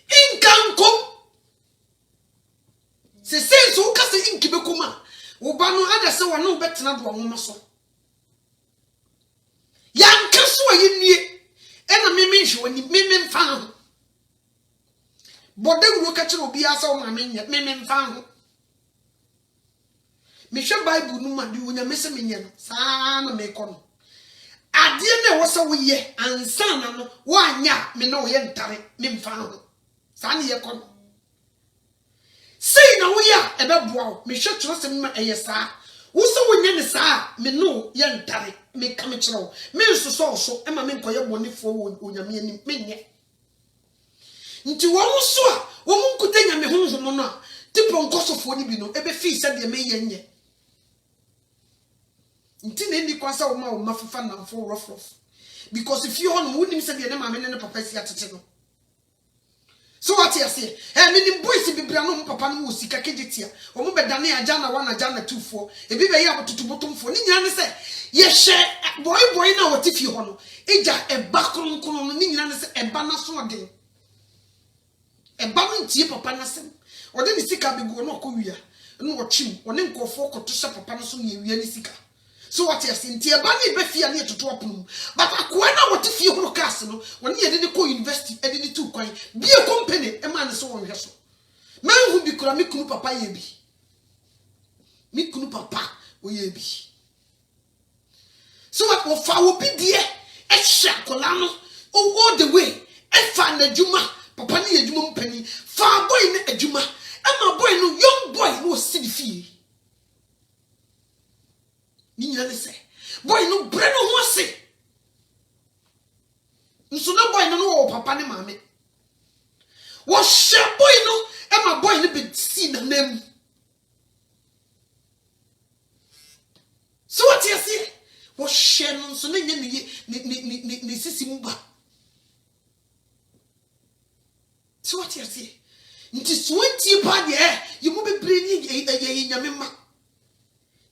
Inkanko. Se so kasa inkibe kuma. Oba no ada se wo no betena do nwoma so yanka so ayenue ena memenhwe woni mememfa ho bode wuro ka kire obi asa o ma menye mememfa ho mehwe bible no ma de wonya mese menye no saa na mekọ no ade na wo se wo ye ansa na no wo anya me na wo ye ntare memfa ho saa na ye kọ. Say na we ya ebe boa me hwe kiro se me eyesa wo so wonya ne saa me no ye ntare me ka me kiro me nso so e ma me nkoye bonefo wo onyame ani menye nti wo so a wo mu nkuta nyame honhom no a tipo nkosofo ni bi no ebe fi se de me ye nye nti na ndi kwasa wo ma wo mafufa na mfo rough because if you on wo nim se de ne ma me ne papa si atete no. So what you say? Eh, many boys be brano papa no sika kejetia. Omo bedane ajana 1 ajana 2 4. E bi be ya bototobotom fo. Ni nyina ne se ye hye boy na wotifi ho no. Eja eba kronkron no ni nyina ne se eba na so oden. Eba no ntie papa na sem. Ode ni sika be go no akowia. No ochim. One nkofo koto hye papa no so ne wia ni sika. So what you say? Ntie eba ni be fia ne toto apum. But akwa na wotifi ho no class no. One ye de ko university e de 2 kwan. Be a company e man so won hwe so. Man hu bi kura me kunu papa ye bi. Me kunu papa o ye bi. So what wo fa wo bi de e hye akola no all the way e fa na adwuma papa ne adwuma mpani fa boy ne adwuma e ma boy no young boy no si di fie. Ni nyane se boy no bre no ho ase. Nso na boy no wo papa ne maame. Wo she boy no e ma boy no be si na nam. So what you see? Wo she no nso na nya ni sisi mu ba. So what you see? Nti so nti pa de you mo be bre ni ye nyame ma.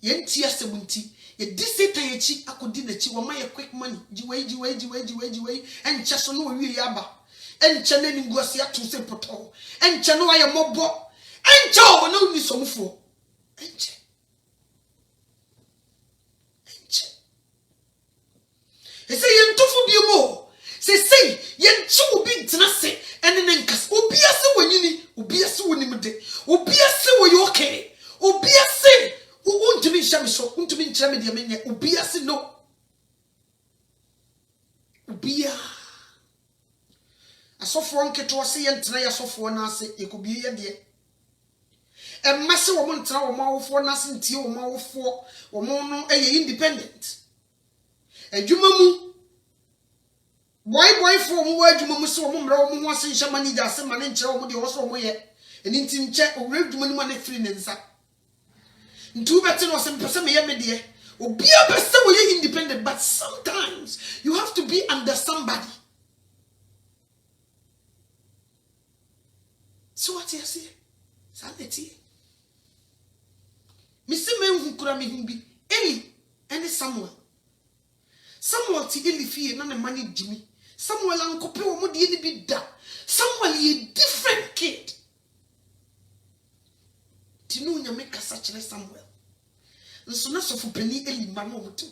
Ye nti asebunti ye diseta ye chi akodi na chi wo ma ye quick money jiwei enche so no wi yaba enche na ni nguase ato se poto enche no aye mobo enche o na uni somfo enche ese ye ntofo bi mo se ye nchi obi ntena se ene ne nkas obi ase wanyini obi ase wonimde obi ase wo ye okay obi ase untumi nhyame so untumi nkyerɛ me de menye obi ase no obi a asofo nketo se ye ntena ya asofo na ase ekobi ye de emma se wo ntena wo mawofo na ase ntie wo mawofo wo no eye independent adwuma mu boy fo mo wa adwuma mu se wo mmra wo ho ase nhyɛ manager ase ma ne nkyerɛ wo de wo so wo ye eni nti nkyɛ owura adwuma ni ma ne free ne nsa ntu beti no sem pese me ye me de obi abese wo ye independent but sometimes you have to be under somebody. So what you say? Sanity. kura me him bi Eli and Samuel ti Eli fie na ne mani Jimmy Samuel ankope wo mo de ni bi da Samuel ye different kid tinu nyame kasa kire Samuel nso na sofo pani Eli ma no moto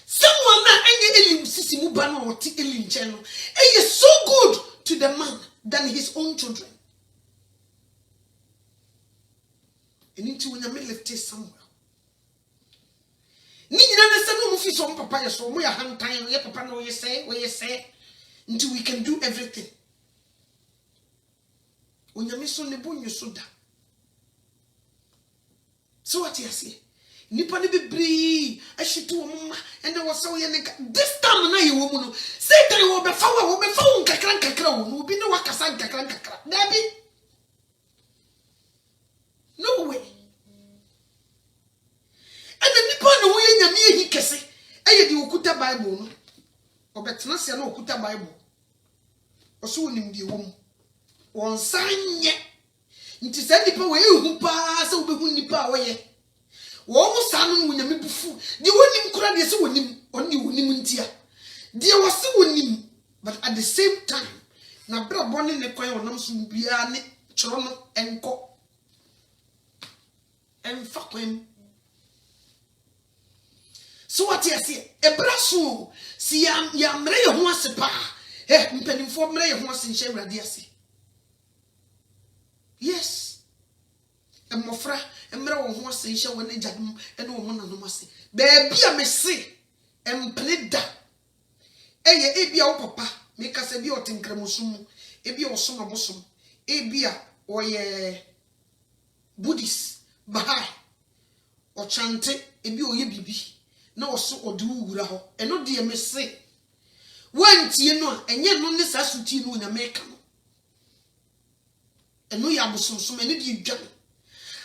Samuel na enye Eli sisi mu ba no oti Eli nche no eye so good to the man than his own children. And into when you left Samuel. Ni nyina na se no mu fi so papa ye so mo ya hantan ye papa no ye say until we can do everything. Onyame so ne bo nyu da. So what you say? Nipa ne bebre ahyitu omma and there was so ye this time na ye wo mu no Satan wo be fa wo nkakra wo no bi ne wakasa nkakra dabi no way and the nipa no wo ye nyame ehi kese eye di okuta bible no obetena se na okuta bible oso onim di wo mu won sanye nti se nipa wo ehu pa se wo be hu nipa wo ye wo mu sanu wo nyame bufu di wonim kura de se wonim oni wonim ntia de wo se wonim but at the same time na bra boni ne kwan onam so bia ne choro no enko emfa kwan so what you say ebra so si ya mre ye ho ase pa mpanimfo mre ye ho ase nche awrade ase yes emofra emre wo ho ase nche wo ne jadum ene wo mo nanom ase ba bia me se empleda eye ebia wo papa me kasa bia otenkramosumu ebia osom abosom ebia oye Buddhist Bahai o chante ebia oye bibi na oso ode wura ho eno de me se wantie no a enye no ne sa suti no nyame ka no eno ya bosonsom eno de dwan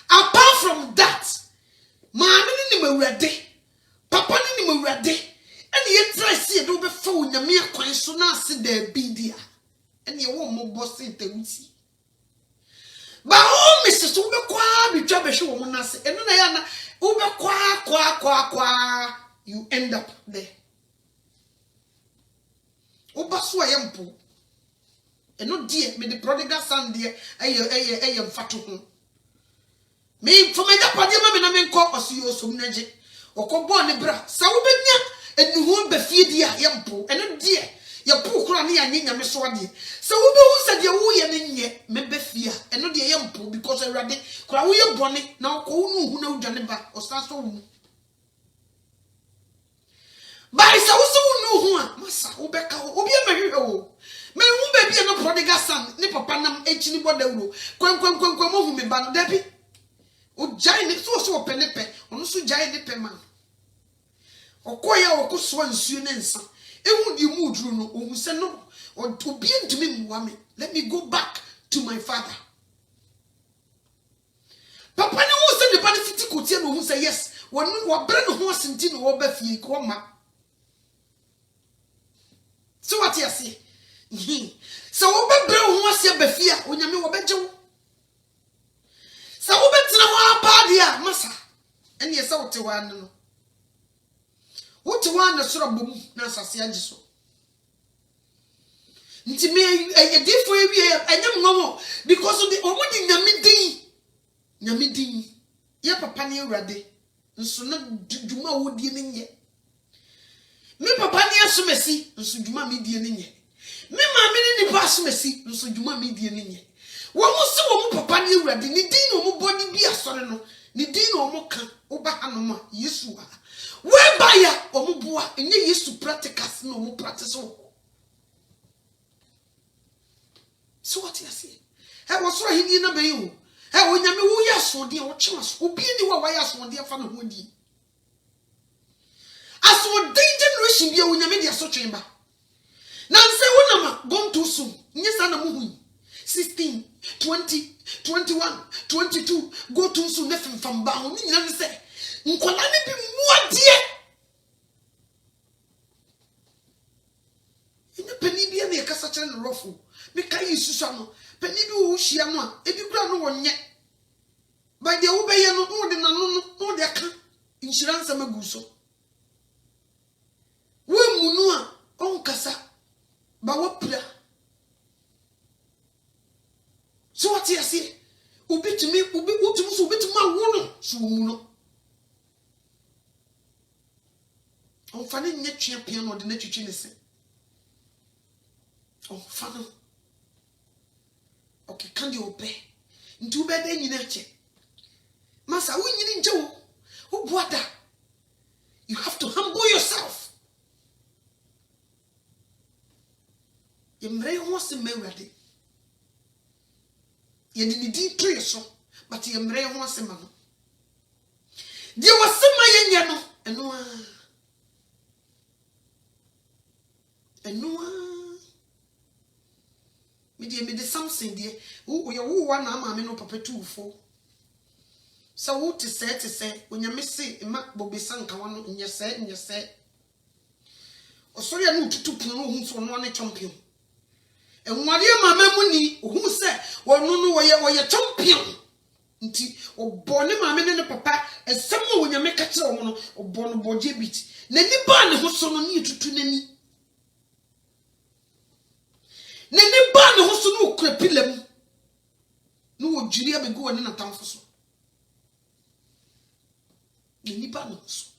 apart from that maame ni mawurade papa ni mawurade ene ye try see do be fa nyame akwan so na ase da bidia ene ye wo mo boss intewuti ba o Mrs. ube kwa bitwa be hwe wo na ase eno na ya na ube kwa you end up there oba so ayempo eno die me the prodigal son die eye mfato ho me for me da pade ma me na me nko osuyo som naje okobo ne bra sa wo benya enuhu ba fie die ayempo eno die ya pu kura ne ya nyanya me so ade sa wo be hu sa die wo ye ne nye me ba fie eno die ayempo because awrade kura wo ye bone na ko hu hu na udwane ba osa so wu By so no who massa ubeka obi amehwe o me hu ba bia no prodigal son ni papa nam echi ni bodawuro kwan mo hu me ba no dabi o jai ni so penepe ono so jai ni pe man okoya okoso ansuo ne nsa ehu di mu duru no ohu se no obi ntimi muwa me let me go back to my father papa ni wo se ni ba ni fiti kotie no hu se yes wo bre no ho asenti no wo ba fie ko ma. So what you say? So we be bring who ase befia onyame wo beje wo. So we betina ho abadia masa. Ene yesa wote wan no. Wote wan na soro bom na asase agiso. Nti me edifo ewie anyam ngomo because of the omodi nyame din. Ye papa ne awrade. Nso na dwuma wodie ne nye. Me papa ni asomesi nso dwuma me die ne nye me maame ni nipa asomesi nso dwuma me die ne nye wo mo se wo mo papa ni awrade ni din no mo body bi asore no ni din no mo ka wo ba hanoma Yesu a we ba ya o mo boa enye Yesu practicals no mo practice wo so what you say he wo so ahidi na be yo he wo nyame wo ya so de wo kyewa so obi ni wa ya so de fa no ho di as for the generation be unyame dia so twemba na nse wonama gone too soon nyesa na muhu 16 20 21 22 go too soon na fam ba ho nyina nse nkola ne bi muadie ina pani bia na yakasa kire no rofo me kai isusa no pani bi wo hia no a ebi kura no wonye ba de wo be ye no no de na no Insurance maguso. We munua on kasa. Ba wapra. So what you say? Ubi to me, ubi to my woman. So muno. On fanning net champion or the net chinese. On funnel. Okay, can you obey? Into bed in nature. Massa, when you didn't do, who bought that? You have to humble yourself. You may want to marry. You didn't do so, but you may want to man. There was some my and no. Me dear, me de something dear. Who one am I no papa 2 4. So what to say when you miss it, Mac Bobby Sanka one in your set. Or sorry, I know to who's one champion. And what dear mamma money, who said, well, no, where you're champion. Or born him, I'm in the papa, and someone when you make a show or born a boy bit. Nenny Barn was so on you to Nenny. Nenny Barn was so no crepilum. No, Julia be going in a town for so. Nenny Barn also.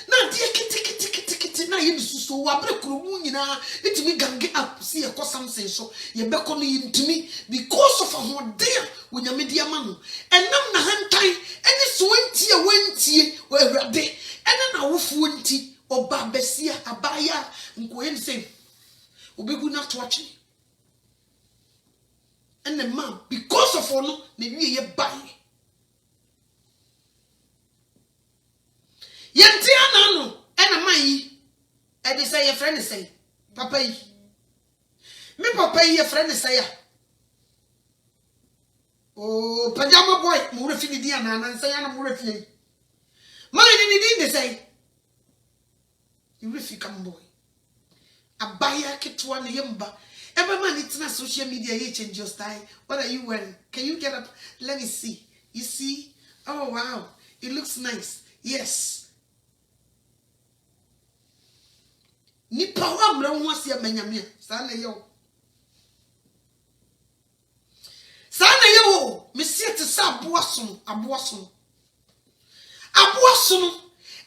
Now, dear kitty, now you so I break Rumuna, let me get up, see a cosum say so. You beckon into me because of a more dear when you're media man. And now, the hand time, and it's 20 where we're there, and then I wolf 20 or Barbesia, Abaya, and go and say, Obe good not watching. And the man, because of honor, maybe you buy. Yantia no, and a mai, and they say a friend say, Papa, me papa, your friend say, oh, pajama boy, Murafini Diana, and say, I'm Murafini. Mine in the say, you refuse come boy. A buyer kit one yumba. Every man, it's not social media, you change your style. What are you wearing? Can you get up? Let me see. You see? Oh, wow. It looks nice. Yes. Ni power mra wasi ya menyame sana yo me sie te sa aboaso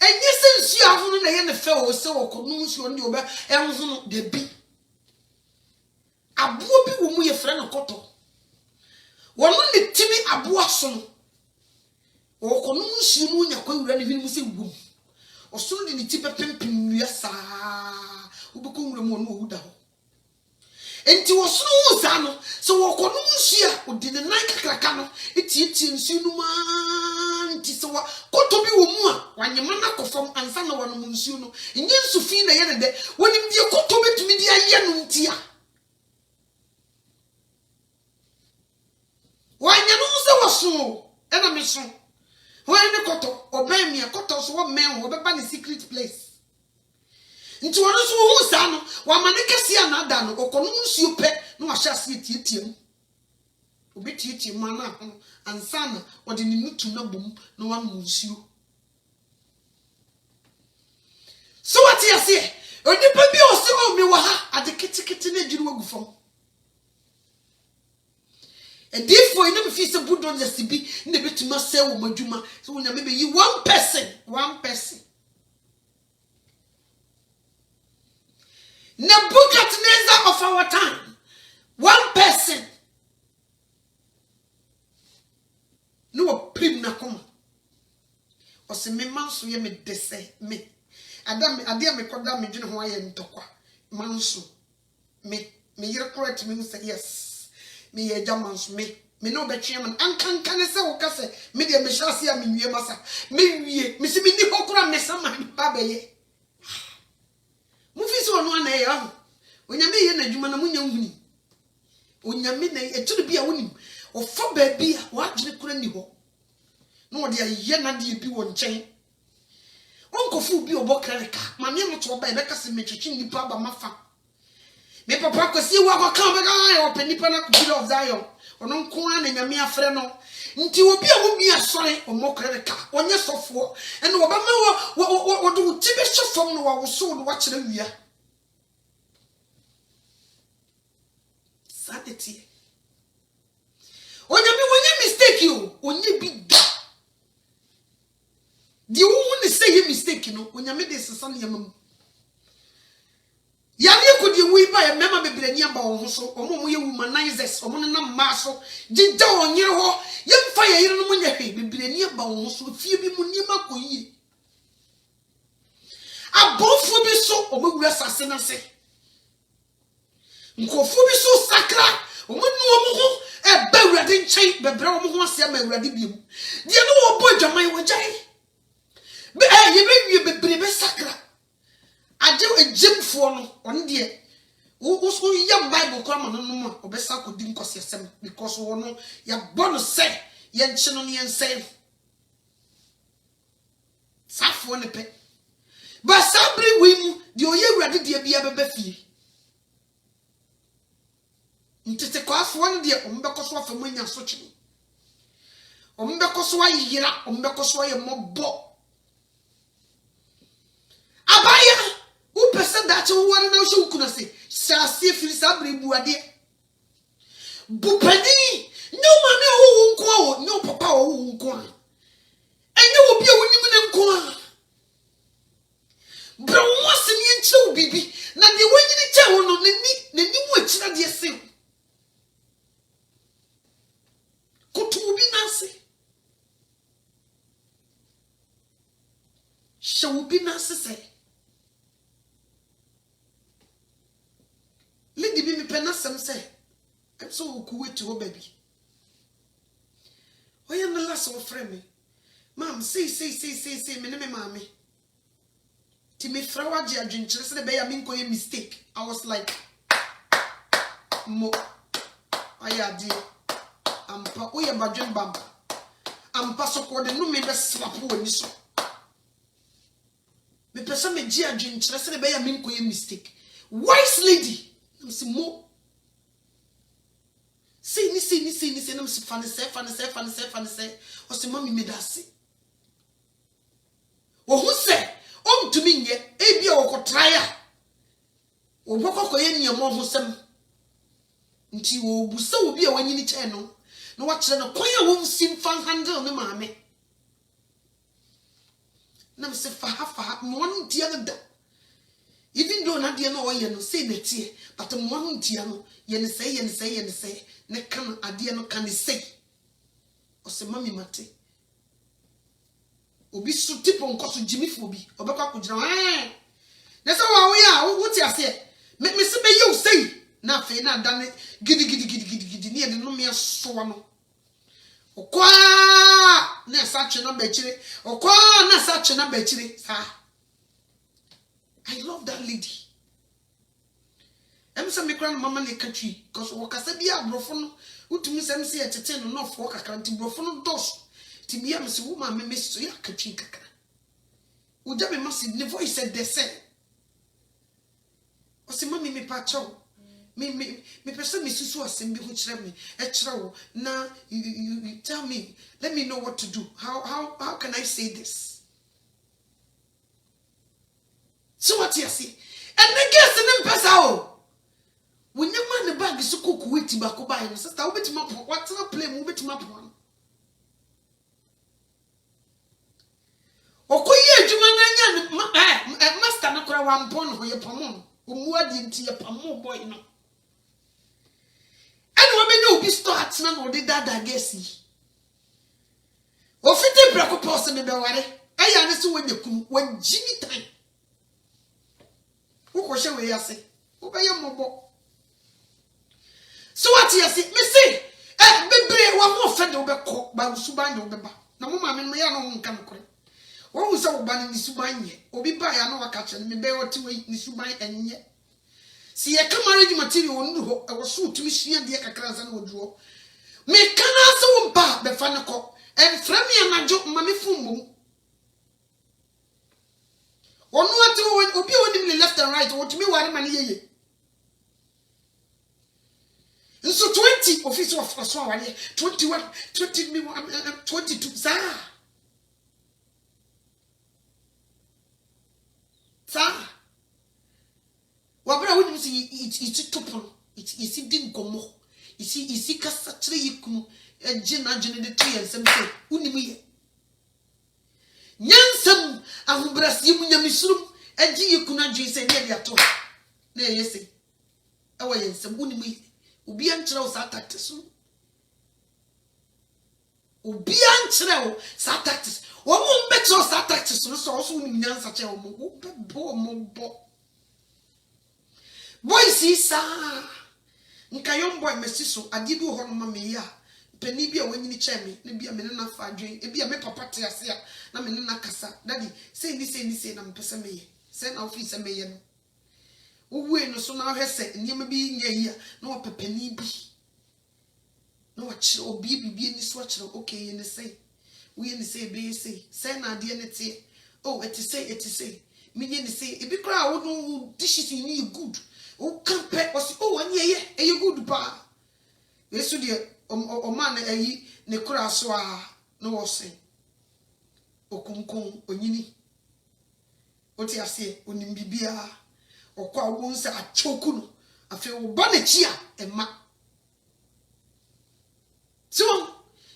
enye se nsu ahunu na ye ne fe o se okonu nsu ndi oba enhunu de bi abo bi wo mu ye frɛ no koto wono ne timi aboaso okonu nsu mu nya kwawura ne hinu se wum osunu de ne ti pepempem nua saa ubukunwure mu no wuda ho enti osunu za no so wokonu nsia odi ne nan kakraka no eti nsu no ma nti so wa koto bi wo mu a wanyema na kofom ansa na wono mu nsu no enye nsu fi na ye ne de wonim die koto betumi di aye no ntia wanya no se woso ena me so when the koto obey me a koto so what men wo beba ne secret place nti wono so hu sa no wa maneke sia na ada no okonu nsuo pe no wa hyase tietiem obi tietiem ana ho ansana odi ne nutu na bom no wa nsuo so what you say onipa bi o se o me wa ha ade kitikiti na dwuru agufom and therefore, you never feel so good on the CB, never to must say, Majuma. So, when maybe you one person. Nebuchadnezzar of our time, one person. No prim na come. Or say, me manso ye me dese me. Adam, me koda me jino why en tokwa. Manso. Me yere correct me say yes. Me ye jamans me no be chairman ankan se wo ka se me de me hyase a me wie masa me wie me se me ni hokura me sama ba be ye mu fi so no na ye ho onyame ye na dwuma na munya nhuni onyame na eturu bi a wonim ofo ba bi a wa agire kura ni ho no wo de ye na de bi wo nchen onkofu bi obokreka ma me no to ba e be ka se me twetwe nipa ba mafa me papa kwesi wa kwa kan be ga open nipa na kubi of Zion ono nko a na nyame afre no nti obi a wo bi asore omokre ka onye sofo ene obama wo do tibe shofom no wo so no wa kire wia sadeti onyame wonye mistake you onye bi da di wo ne say ye mistake no onyame de sesa ne yamam yale ko di wi ba ya mema bebrani aba wo so omo ye womanizers omo ne na ma so gigja onyere ho ye mfa ye yire no mo nya hwe bebrani aba wo so fie bi mu nima ko yi abofo bi so omo wura sase na se nkofo bi so sakra omo nu omo ho e ba wurade nchen bebre omo ho ase ama wurade biem die no wo bo dwaman wo jai be ye be wie bebre be sakra aje ejimfo no on de wo so yam bible kwa ma no no obesa ko di nkose sem because wo no ya bono se ye nche no ne yense safo ne pe ba sabri wi mu de oye wurade de bia beba fie ntete kwa afo no de ombekoso afamanya so kyi ombekoso ayira ombekoso aye mobbo abaya u pesa da che wo na wo shu kuna se sase firi sabri buade bupani nyo mame wo nko wo nyo papa wo nko enye wo bia wonim ne nko bro wo se mi enche wo bibi na de wonyini che wo no nani wo akira de se kutu bi nase shawubi nase se lady bi me pena sem se I'm so cool to baby. Why am the last of friend me? Mom, say, me name mommy. To me throw a judge and just the bay I mean a mistake. I was like mo I dear. I'm pa we am badgen bamba. I'm paso ko de no me be slap wo ni so. Me person me judge and just the bay I mean a mistake. Wise lady. I'm say mo say ni nam se fa ne se o se mami me da se o hu se o ntumi nye e bia wo kotrai a o bokoko ye niamo ho sem nti wo bu se obi a wanyini che no na wa kire no kwan a wo sim fan handle ne maame nam se fa mo ntia no da even though na de no wo ye no say na tie but mo ntia no ye ne say ne kan ade no kan say o se mami mate obi su tipo nkoso jimifo bi obekwa kujira na se wa wo ya wo ti ase me se be you say na fe na dane gidi ne de no me so no okwa na sa twe na ba kire okwa na sa twe na ba kire sa I love that lady. I'm some grand mama ne country because wakasa bia brofo no utumi sem se ya tete no no fo kakra nti brofo no dos ti bia me se wo ma me so ya country kakra uja me masi ne voice said they say o se mami me pa cho me person me susu asem bi ho kire me e kire wo na you tell me let me know what to do how can I say this. So what you see? And the guest in Pesao. When your man the bag is so cook with tobacco by and sister, I'll bet him up. What's not play? Move it up one. Okoye, Juman, master no cry one pon or your pomon, who didn't your pomo boy no. And women know be starts none or did that, I guess. Or 50 black person in the water. I understand when Jimmy time. Who show we say? Obey your mobo. So what you say? Me say, bebre one more fed over cock by Suban over. No mamma and me no can cry. What was our banning the Subanye? Obi by another catcher and me bear to wait in Subai and yet. See, I come marriage material no, I was so to me she and the Akras and would draw. Me can also bar the fanaco and Frammy and I joke mammy fumu. Or no to obi only left and right or to me one money ye. So 20 office of so 21, 22 sa. Sa. Wabra when see it's topon. It's din gomo. It's kasa tre yiku agina the tree and some say unimi. Nyansam ahumbrasi mu nyamisrum agi yikuna dwi se ne biato. Na yesi. Awa yensam unimi. Ubi anchira sa tactics. Ubi anchira sa tactics. Omo beto sa tactics so also nyansa che omo bo. Boy si sa nkayom boy mesiso adi bi ho no ma me ya pani bi a wanyini che me ne bi a me na fa adwen e bi a me papa te ase a na me na kasa daddy say ni na me pese me ye say na office me ye no uwe no so na hwese niam bi nya yi a na wo pepani bi na wo kire obi bi ni so kire okay ye ne say we ni say be say na ade ne te oh it say me ni say e bi kra wo no dishes ni good o kampe o si o anye ye e good pa yesu de o man ayi ne kra so a no wo say okunkun onyini o ti ase onim bibia okwa wo nsa achoku no afi wo ba na chi a ema so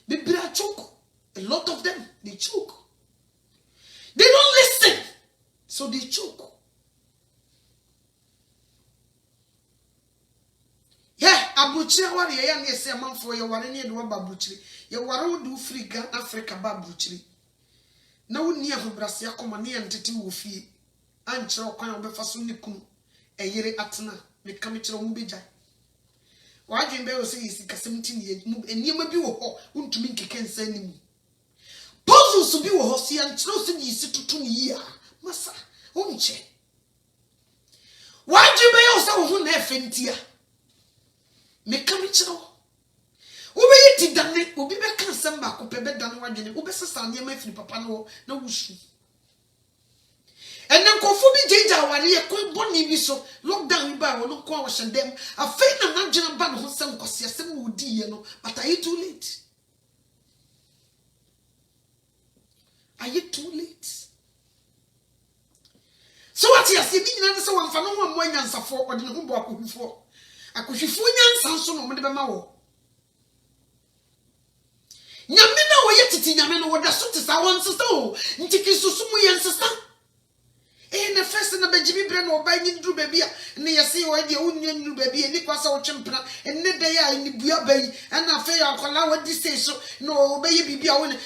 bibira choku a lot of them they choke, they don't listen, so they choke. Yeah, abuchire wari ya na ese manfo ya wari ne do babuchire ya wari wo do free Ghana Africa babuchire na woni ahobrase akoma ne ntete wo fie anchire okwan obefa so ne kum eyire atena me kam chire wo beja wadwen be wo se yisi kasem ti ne enima bi wo ho untumi nkeke nsa nimu puzzles bi wo ho si anchire so ne yisi tutu ne yi a masa onche wadwen be yo se wo ho na efentia me come chiro obe yiti dane obi be kan samba ko pe be dane wadwene obe sesa ne ma firi papa no na wusu enen kofu bi jeja wale ye ko boni bi so lockdown ba wo no ko a wo hyendem afei na na dwena ba no ho sem kwose sem wo di ye no but are you too late? Are you too late? So what you see me na so wamfa no ho amwanyansafo ode ne ho bo akohufo akohwefo nyansa so no mo de bema wo nyame na wo yetiti nyame no wo da so te sa won sesa o ntiki susumu yensesa na first na bejibi bre na oba nyi dru baby a ne yesi wo de wonnya nyu baby ni kwasa wo twempra ne de ya ni bua bayi na fe ya akola wo di say so no obeyi bibia wo ne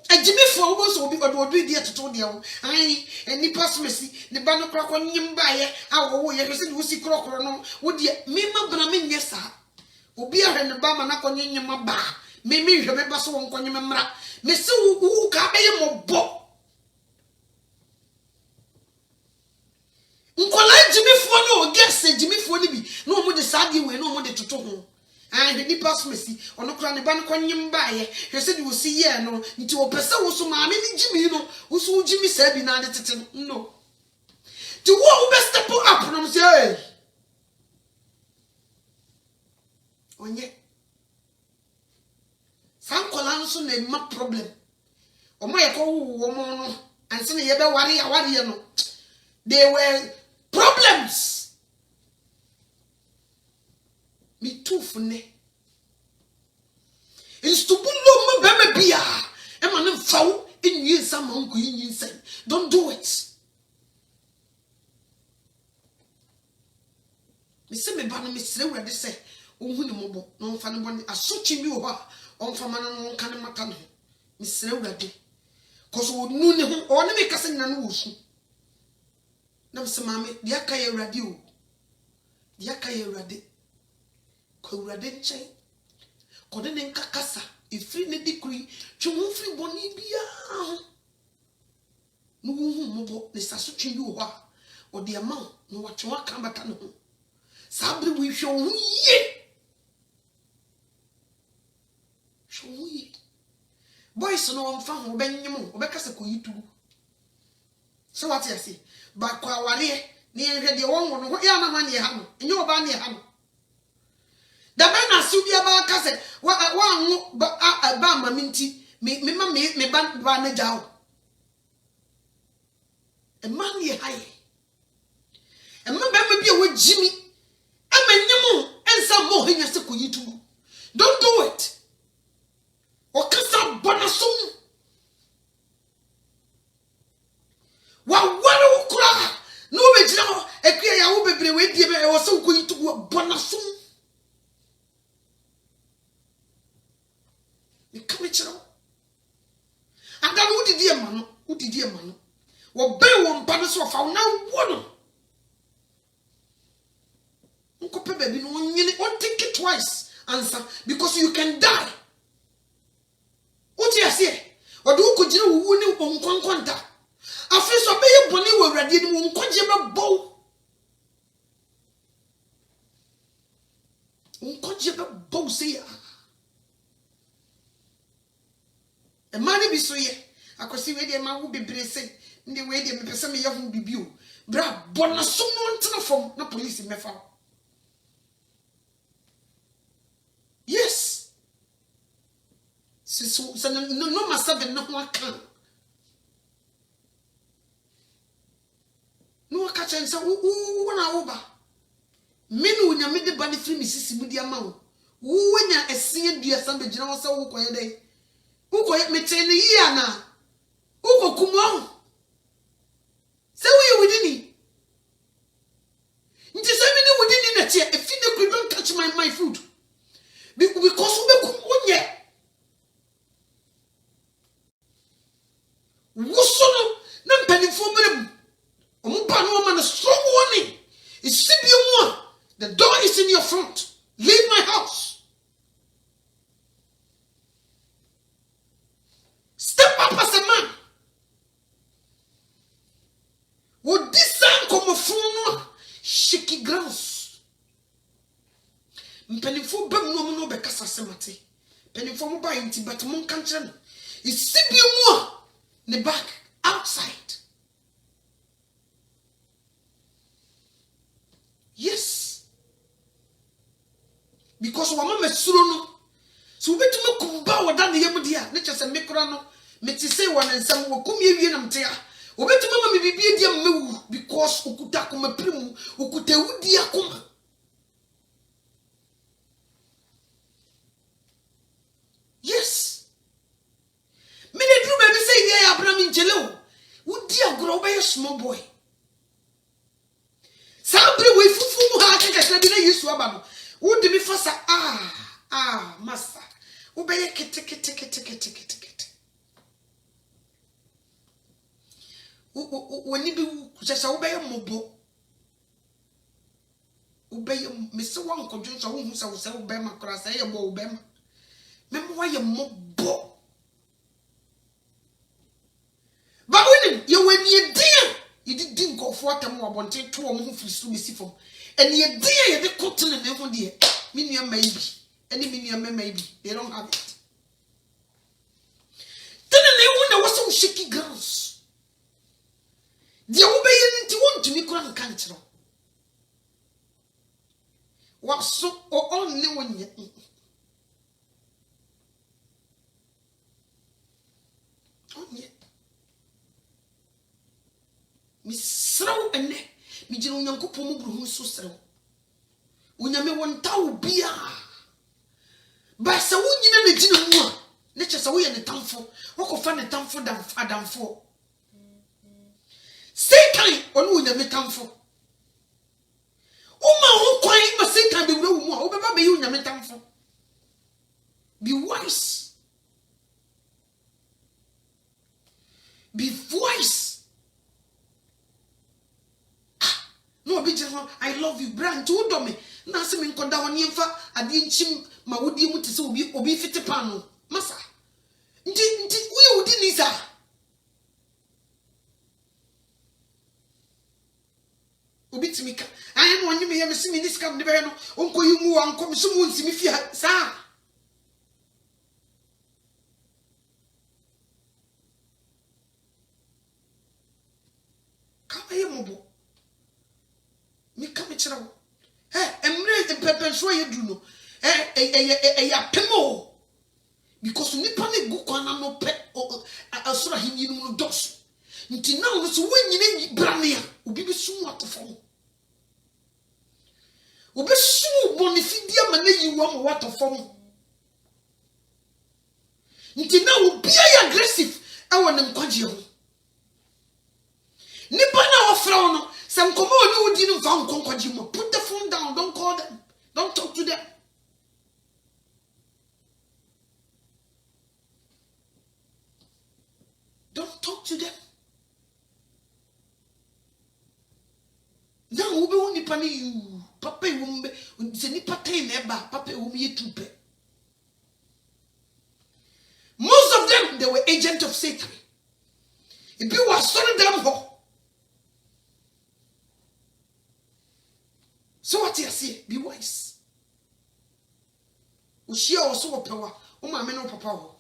agibifo wo so obi odo di etoto de wo ai ni pasmesi ne ba no kra ko nyim baye a wo ye se wo si krokro no wo de me ma bra me nyesa obi ahwe ne ba ma na ko nyim ba me hwe me ba so won ko nyim mra me se wo ka beye mo bo nkola jimifo no gese jimifo ni bi no mo de sadi we no mo de toto ho and the nipas mesi ono kra ne ba no kwanyim baaye hwese de wo si ye no nti wo pese wo so maame ni jimi no wo so jimi sa bi na de tete no ti wo be step up no say onye san kola nso na ma problem o mo ye ko wo mo no anse ne ye be ware no they were problems. Me too funny. Instubulo mo beme bia. E ma ne fawo enyi sama nko yin sen. Don't do it. Me se me ba no me sire wurade se ohun ne mobo no mfa ne bone asochi bi wo ha onfa ma no nka ne mata no. Me sire wurade. Cause wo nu ne ho o ne me kase nyina no wo su. Na msemame dia kaye urade o dia kaye urade ko urade nche ko de nka kasa ifri ne dikuri twemu fri boni bia no hu mobo ne saso twi bi wo ha o de ama no wa twa kan bata no ho sabre wi hwe o hu ye hwe ye boys no mfa ho benyim o be kasa ko yitu so what you say ba kwa ware ni enhwe de won no ya na ma ne ha no enye oba ne ha no da ba na si bia ba ka se wa anwo ba ma minti me ba na jawo e man ye haye e ma ba ma bia wo jimi e ma nyemu ensa mo henya se ko yitu don't do it o kasa bonasum wa waro kura no be jina ho ekua ya wo bebre we die be e wo se ko yitu bonasum you come chiro and then who did ye man wo be wo mpa no so fa na wo no nko pe baby no nyini on think it twice answer because you can die what you say odu ko jira wo ni onkonkonta afi so be ye boni wo awrade ni wo nkoje be bow say ya e mani bi so ye akosi we de ma wo bebre se ndi we de me pese me ye ho bibio bra bona so no ntena fom na police mefa yes so no masa be no aka no aka chen se wo na wo ba menu nya me de ba ne firi mi sisi mu di ama wo nya ese dua san be gina wo se wo koye dai uko metene yi ana uko kumo se we within nti se me ni within na tie if you don't touch my food because we kum onye wosono na mpanifo merem ompa no man strong warning is sibiu the door is in your front leave my house. Step up as a man. Would this sound come from shaky grounds? Penifo bem no be kasa semate. Penifo mo ba inti but mon kanchen. Is sibiu ne back outside. Yes. Because wa mama suro no. So betume kumba wada ne yemudia. Ne chese mekura no. Meti say one nsam wo kumye wie nam tia obetuma ma me bibie dia mewu because okuta koma primu okuta wudi akoma yes me dey do baby say yeah Abraham njele wudi agro be small boy sabre we fufu mu ha kekekra bi na Yesu aba no wudi mi fasa massa wo be kete woni bi kuchesa wo be mobo wo be mese won kodwo so wo hu se wo be makora se ye bo wo be ma memo wa ye mobo ba woni ye wani dia ye di nkofo atam wo bonte to wo hu firisu besi fom ene ye dia ye de kotene ne ho de me nua mai bi ene me nua mai bi they don't have it then they wonder what some shaky girls. Dia obey nti wontumi kura nka nkyero waso onne wonye onye mi sraw ene mi jira onyankopon mu buru so sraw onyame wonta obia ba sa wonyina na gina mu a ne kyesa wo ye ne tamfo wokofa ne tamfo adamfo Satan onu unyame tamfo uma ho kwan ma Satan be wura mu a obeba be unyame tamfo be wise no be just I love you brand to do me na se me nkoda ho ne mfa ade nchim ma wodi mu te se obi fite pan no masa nti uye wodi ni sa obitimika ayi no onye me yem simi niskam de be no onko yimu anko so mu nsimi fi sa kama ye mobo mi kama chira wo emre pepe so ye du no ya pemo because nipa ne gu kwana no pe asura hinyi no dos nti na no so wanyine brane a obi bi sum atofo obi sum bonifidia ma na yiwa mo watofo nti na obi ya aggressive e wona nkwaje ho nipa na ofra no se nkomo oni odi no mfa nkwaje mo put the phone down, don't call them, don't talk to them. Don't talk to them. Now ube woni pani you papa wumbe se ni patain eba papa wum ye tupe. Most of them they were agents of Satan. If you were sorry them ho. So what you say? Be wise. Ushia also opewa. Uma me no papa ho.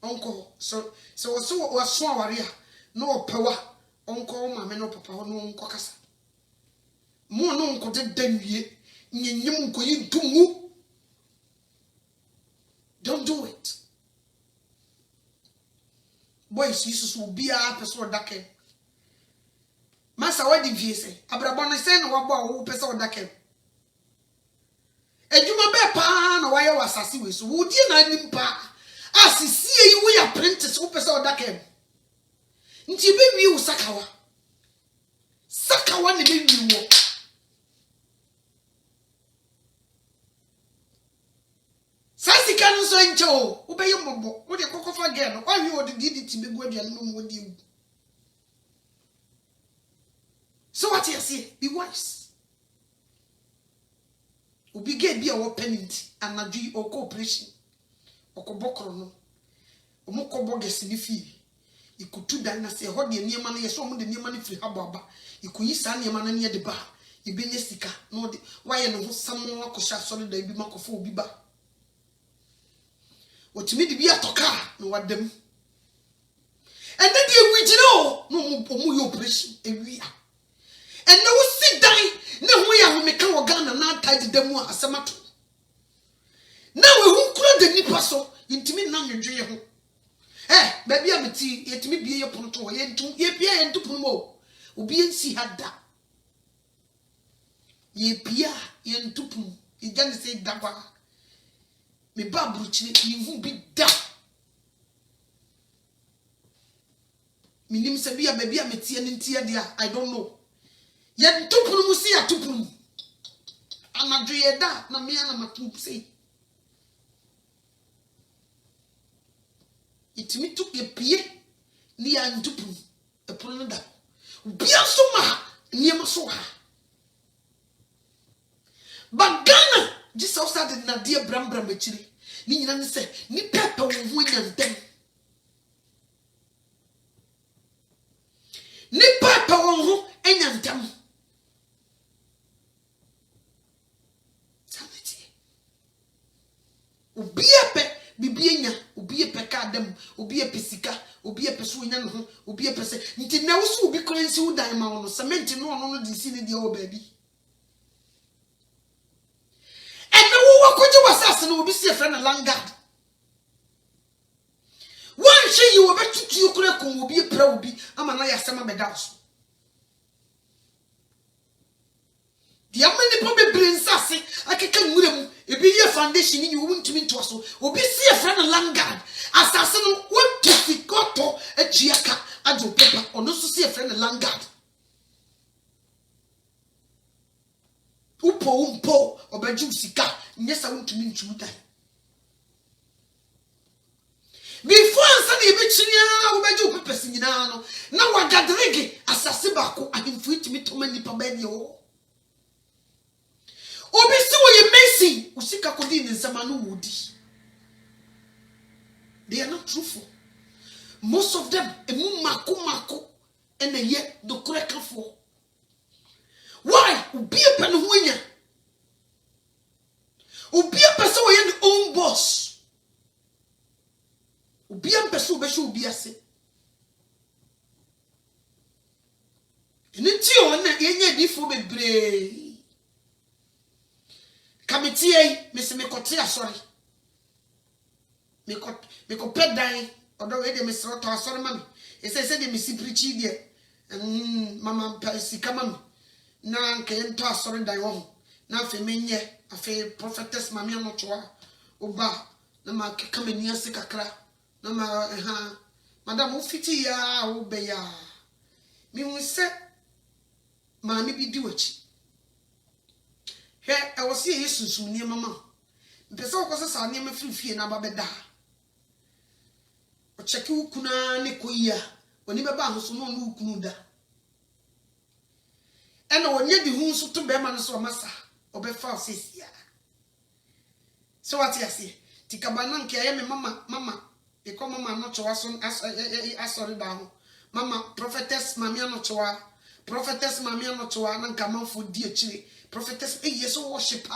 Uncle so was waria. No power. Uncle uma me no papa ho no unko kasa. Mo no unko de danwie. Nyenyim ko yintumu. Don't do it. Boys, Jesus will be a person dake. Masa wadi viese. Abrabona say no wabo wo person dake. Ejuma be pa na waye wasasi we so. Wodi na nimpa. Asisi yi we apprentice wo person dake. Nti be wi usakawa. Sakawa ne be wi wo. Sasi kanu so ncho. Wo be yombo. Wo de kokofa again. Why you the did it be go aduan no mo di. So what you say? Be wise. Obi get be a penalty and na or cooperation. Okobokro no. Omokobo gesi ni fi. Ikutu dan na se ho de niema na yeso mo de niema na firi hababa. Ikuyi sa niema na ne de ba. Ibenye sika no de why no ho samo akosha so da bi makofo obi ba. Otimi de bi atoka no wadam. And then the original no mo operation ewia. And now we sit down. Now we are make our Ghana now tied them one asamato. Now we won't close the nipa so intimate now you dream. Eh, baby, I'm a tea, yet me be a ponto, yet to ye be and to pumo. Ubi and see had that. Ye pia, yen to pum, ye can say daba. Me babu, you won't be that. Minim Sabia, baby, I'm a tea and tea, dear, I don't know. Yen tupun musi ya tupun. Anadriye da na miya na matupse. Itimi tuk ye piye ni ya ntupun. E pulun da. Biya suma ni ma so ha. Bagana jisa osa de na die bram echiri. Ni nyina ne se ni pepe wo ho nyantem. Ni pepe wo ho enyantem. Obiepe bibienya obiepe kadam obiepe sika obiepe so nya no ho obiepe se nti na wo so obi kransi wo dan ma wo no cement no di si ne de o baabi ene wo wakoje wasase no obi se friend Langard wan hye yi wo betutu yokura kon obi pra obi ama na yasema bedaso the amani po be brinsase akeka nwurem ebi ye foundation ni wo ntumi nto so obi see a friend Langard asase no what to fikoto achiaka ajo paper ono so see a friend Langard umpo obeju sika nyesa wo ntumi ntu dan before ansa na ebe chinia wo beju paper sinyina no na wagadrege asase bako ahimfu ntumi to mani pa ba ni o obi si wo ye Messi usika kodi ni nsama no wodi. They are not truthful. Most of them emu mako and they yet do correct for. Why? Obi e pen ho anya. Obi e person wo ye the own boss. Obi e person be show obi ase. Eni ti o na ye nya di fo bebre. Committee, Miss Mikotia, sorry. Miko pet dying, although they miss Rotta, sorry, mammy. It says, they miss Prichi, dear. And Mamma Percy, come on. Now, can't toss sorry, die home. Now, Femine, a fair prophetess, Mamma Notua, Oba, Nama come in near Sikakra, Nama, Madame Ufitia, Obeya. Me will say, Mammy be do it. Here, I was here soon near Mamma. The so was a near me free and Ababeda. Or check you kuna Nikoya, when you bound so no kuda. And I will near the wounds to Beman so massa, or Befa says, yeah. So what I say, Tikabanan care, Mamma, they come Mamma not to us on as sorry down. Mamma, prophetess, Mamma not to prophetess, Mamma not to and come on for dear chili. Prophetess, yes, worship,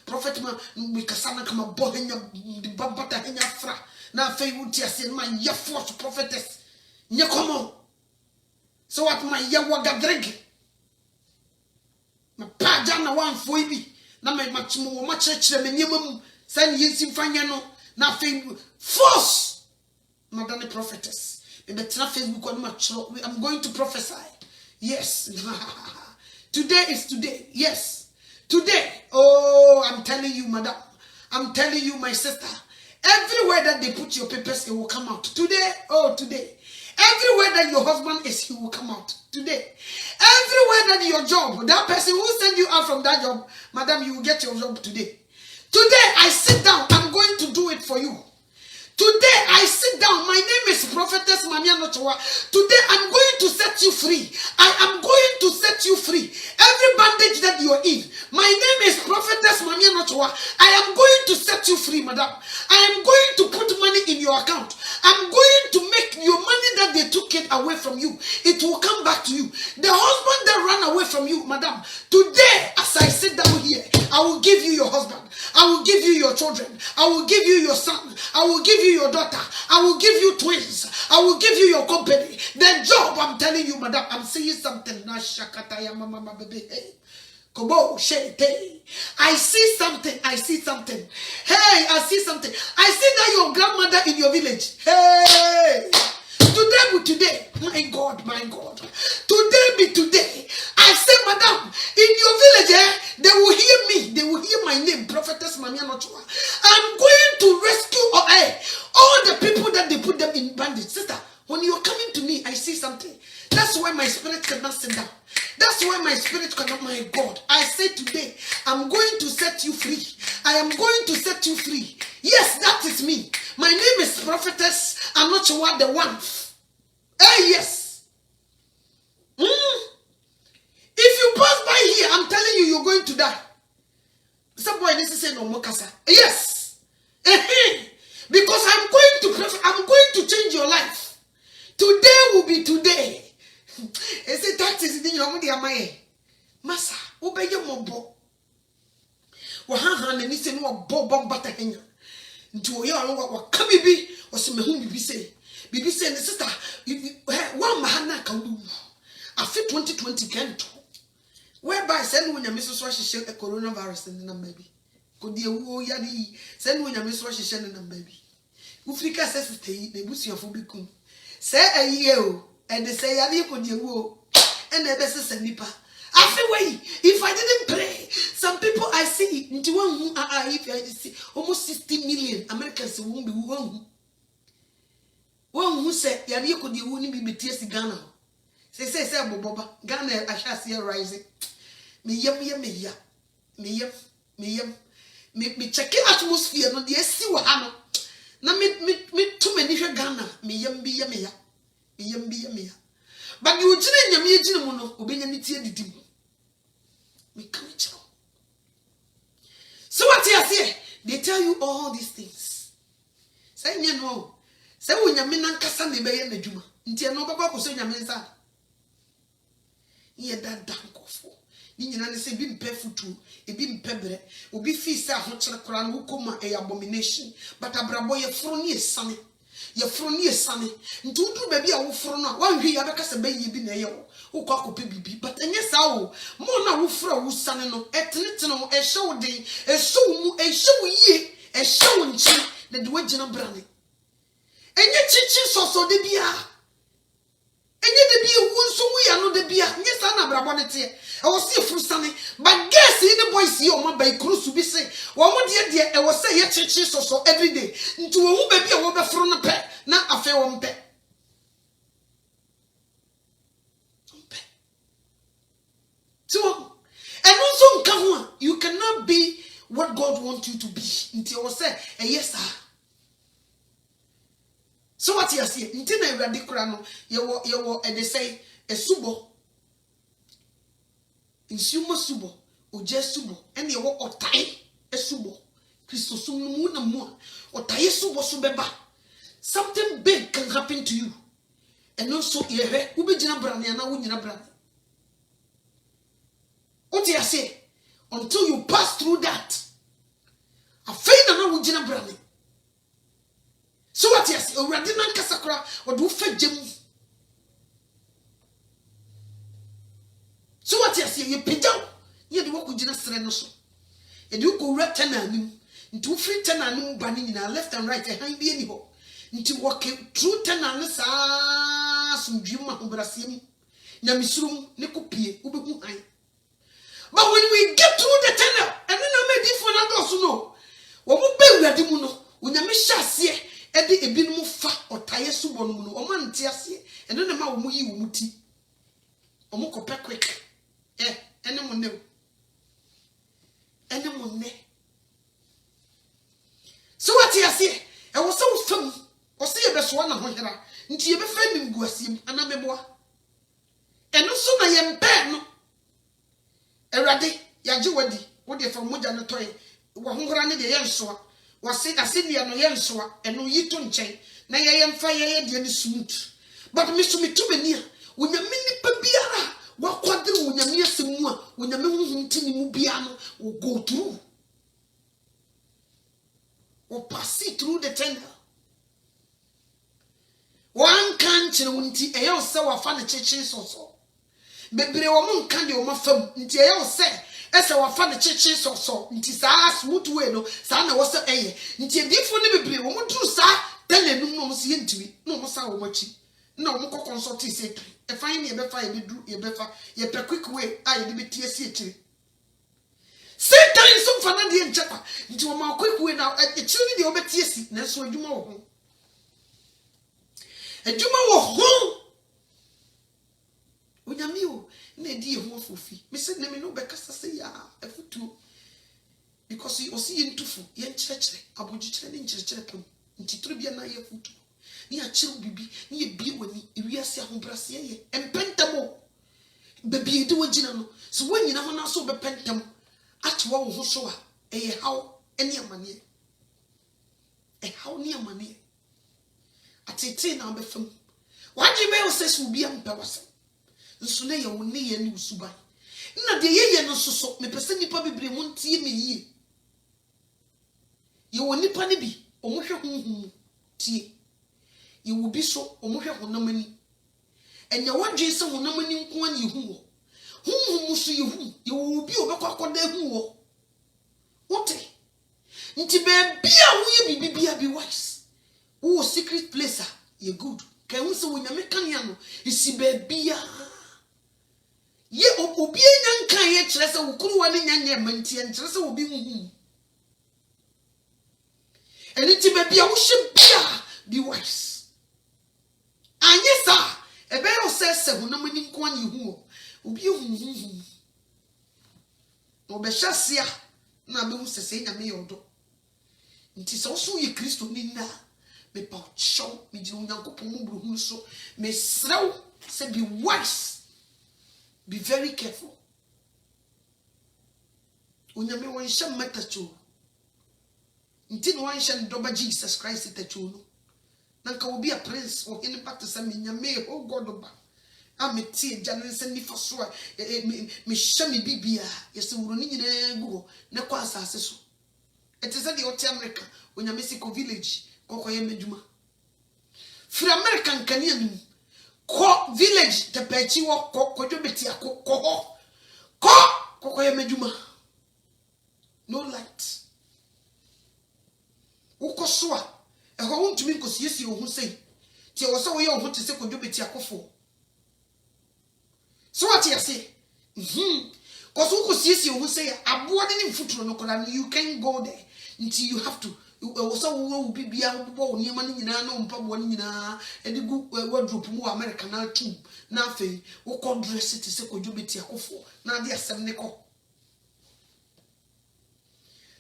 prophet, we can come a boy in your butter in your fra. Now, Fay would tear my ya force prophetess. Yakomo. So what my yawaga drink? My pajana one for me. Now, my much more much than minimum. Send ye in Fanyano. Now, Fay force. Madame prophetess. In the Facebook on much. I'm going to prophesy. Yes. Today is today. Yes. Today. Oh, I'm telling you, madam. I'm telling you, my sister. Everywhere that they put your papers, it will come out. Today. Oh, today. Everywhere that your husband is, he will come out. Today. Everywhere that your job, that person who sent you out from that job, madam, you will get your job today. Today, I sit down. I'm going to do it for you. Today I sit down. My name is Prophetess Mamia Nochoa. Today I'm going to set you free. I am going to set you free. Every bandage that you are in. My name is Prophetess Mamia Nochoa. I am going to set you free, madam. I am going to put money in your account. I'm going to make your money that they took it away from you. It will come back to you. The husband that ran away from you, madam. Today, as I sit down here, I will give you your husband. I will give you your children. I will give you your son. I will give you your daughter. I will give you twins. I will give you your company. The job, I'm telling you, madam, I'm saying something. I see something. I see something. Hey, I see something. I see that your grandmother in your village. Hey. Today, my God. Today be today. I say, madam, in your village, they will hear me. They will hear my name, Prophetess Mamia Nochoa. I'm going to rescue all the people that they put them in bandage. Sister, when you're coming to me, I see something. That's why my spirit cannot sit down. That's why my spirit cannot, my God. I say today, I'm going to set you free. I am going to set you free. Yes, that is me. My name is Prophetess Anochoa the one. Hey, yes. If you pass by here, I'm telling you, you're going to die. Somebody needs to say no more kasa. Yes. Because I'm going to change your life. Today will be today. Is it that is in your money? Massa, obey your mobo. Wahan and listen what bob butter hanger. Into your what can be or some whom be say. Bibi say, sister, one mahana can do. I fit 2020 can't. Whereby send when your Mrs. Wash share a coronavirus in the baby. Could you yadi send when your Miss Wash share in the baby? Ufrika says stay, the bush of Ubicum. Say a year, and they say Yadi could you and the best is a nipper. Way, if I didn't pray, some people I see into one who are if I see almost 60 million Americans won't be one. One who said Yadi could you wouldn't be tears Ghana. Say, Boba, Ghana, I shall see a rising. Me check atmosphere, no, dear, see what Hannah. Now, me too many Ghana, me. But you didn't me, Jimono, obeying any tear the dim. Me come child. So what you say? They tell you all these things. Say, you know, say when you mean Uncle be in the Juma, until no Baba was saying your men's Ye that danko for. Nina say be mpefu tu, e be mpebre, obi fi say ahokyere kora no koma e abomination, but abrabo ye fro ne esane. ye fro ne esane nti uduru ba bi a wo fro no a wanhwe ya beka se bayi bi na ye wo kwa kope bibi but enye sa wo mo na wo fro wo sane no etenetene wo ehye wo den ehye wo mu ehye wo yie ehye wo nchi na de wagina brane enye chichi soso de bia enye de bia wo nso wo ya no de bia nye sa na brabo ne te e wo se fru sane but guess ni boys yi o ma bai krusu bi se wo mo de e wo se ye chichi soso every day nti wo hu ba bia wo be fru no pe na afa wo mpe so and also nka ho you cannot be what God wants you to be until you say yes sir. So what you say until na Awurade kura no ye they say esubo insumo subo oje subo ene ye wo otai esubo Kristo sum no mu na mu otai subo so beba something big can happen to you and also ye hwe wo begina brane na wo nyina brane what you say until you pass through that afei na wo gina brane so what you say Awurade nan kasakra wo do fagem so what you say you pijaw ye de wo ko gina sere no so ye de wo reta na anim nti wo free ten anim ba ni nyina left and right han bi ani ho nti wo ke true ten anim sa sumdwuma obrasiem na misurum ne kopie wo be hu han. But when we get through the tunnel, and then I made it for another no. When we pay ready muno, when you miss shassie, Eddie a bin mufa or tire subon muno, or man tiasie, and then the man will you muti. Or moko pack quick. Anyone know. Anyone ne. So what you say? I was so fun, or see a best one of her, until you befriend him, Guasim, and I'm a boy. And also I am bad no. Erade yaje wadi wo de fa moja no toy wo hongora ne de yensoa wo se asenia no yensoa eno yito nchen na ye yemfa ye de ne smooth but me so me to beni a wo nyame nipa biara wo kwadere wo nyame asemu a wo nyame huhum tini mu bia no wo go through wo pass through the tunnel one kan chire wonti e ye se wa fa ne chichi so bebre wo mon kan de wo mafam nti e wo se ese wo fa ne chichi so nti saa smooth way no saa na wo se eye nti edifo ne bebre wo mo duru saa telenum no mo se yentiwi no mo saa wo machi na wo ko consult secretary e fine ne be fa e be duru e be fa ye pe quick way a ye de be tie sie chiri Satan so fa na de nchapa nti wo ma quick way na e chiri de wo be tie si na so adwuma wo ho adwuma wo ho Unyami o na di ho afofi me se ne me no be kasa se ya afutu because you see intufu ye nkyerechire abogikire ne nkyerechire pam ntituru bia na ye afutu ni a chiru bibi ni ye bie wani ewiase ahobrase ye empentamo bebi edi wagina no so wanyina ho na so be pentam atwa wo ho so a eye haw ene amane haw ni amane atete na be fam waji be o se su bia mpe wase nso na ye woni ye ni usuba na de ye no soso me pese nipa bebre mu ntie me yie ye woni pa ne bi omohwe hunhum tie ye wo bi so omohwe honamani enya wadwe se honamani nko an ye hu wo hunhum so ye hu ye wo bi obekwa koda hu wo wote nti be bia wo ye bibia bi wise wo secret place ye good kan wo se wo nyame kan ya no isi be bia ye obi enyanka ye kire se wukuru wani nyanye mantie nkire se obi huhu eniti be bia wo hye bia be wise anye sa ebe yo se hunamani nko an yehu obi huhu obe hyasia na be hu sese nyame yodo nti se wo so ye Kristo ni na me pa show me di onyankopon mu bruhu so me srew se be wise. Be very careful. Unyame wansha matacho. Ntino wansha ndoba Jesus Christ tacho no. Nanka obi a prince o hene back to some nyame oh God oba. Ameti eja nse nifa so me hye me bibia yesi wuro ni nyina gu ne kwa asase so. It is the America unyame siko village kokoye medwuma. Free American Canadian. Ko village te pechi wo ko jobeti ako ko ye meduma. No light. Uko soa. E ho wontumi nkosiesie wo hu sei. Ti e wo se wo ye wo hu te se ko jobeti akofo. So what you say? Cause who could see you say avoiding in foot you can go there until you have to. Also, will be born near money in an one and the good wardrobe more American too. Nothing, who called dress it is a cojubity for. Now they are 7 nickel.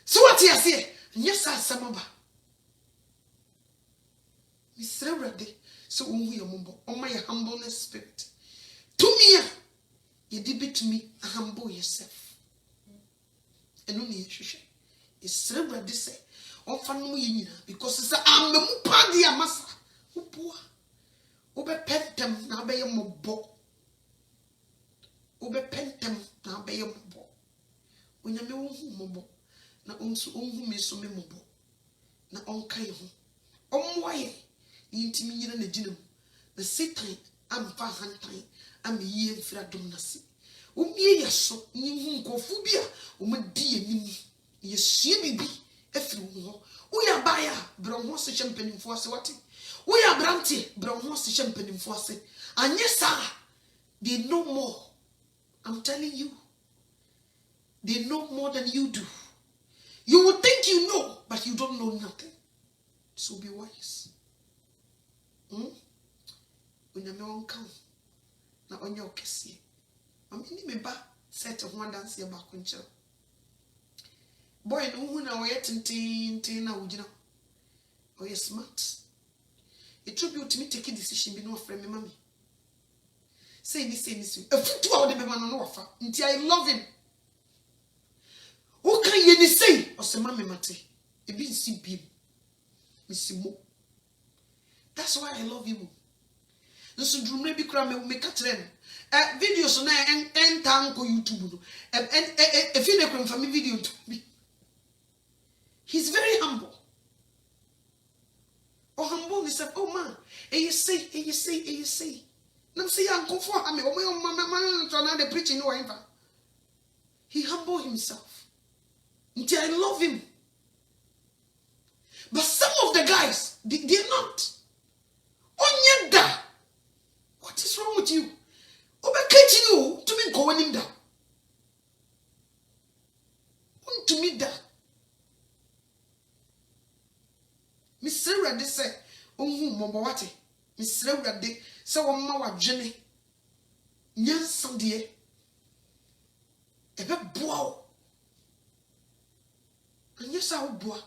So what you say? Yes, I samaba. Miss Ready, so we are mumble on my humbleness spirit. To me. You did it to me, humble yourself. And only you should. It's cerebral this say. Often no because it's a party a massa. Who poor? Obe pentem na be your mobo. Obe pentem na be your mobo. When you know who mobo, na unsu who may so me mobo. Na on kai ho. Why? Intimate in the genome. The Satan, I'm far hand time. I'm ye fradum nasi. Ye yaso, ni go phobia, di ni ye bibi, efri ho. Uya baya, brown horse champagne for us what? Uya branty, brown horse champagne for us. And yes, sir, they know more. I'm telling you, they know more than you do. You would think you know, but you don't know nothing. So be wise. When you're not come. Na onye okesie amini me ba set of one dance here back kuncho boy no hu na oye tintin na ugina oye smart it should be ultimate take decision be no friend me mami say this a futu a de be man no ofa nti I love him who can ye ni say o se mami mate e bi nsi biem misimo that's why I love him. So drumre bi kra me catch them. Videos na enta nko YouTube no. If you nekwe mfa me video to be. He's very humble. Oh humble he said, oh man, you say. Nam say uncle for me, oh man to na the preaching no ever. He humble himself. Until I love him. But some of the guys, they're not. Onyeda. What is wrong with you? Obe catching you to me going him down. To me that. Miss Sarah de say, Mobawati. Miss Sarah de say, Mawa Jenny. Nyan Sunday. Ebe boa. And yes, I will boa.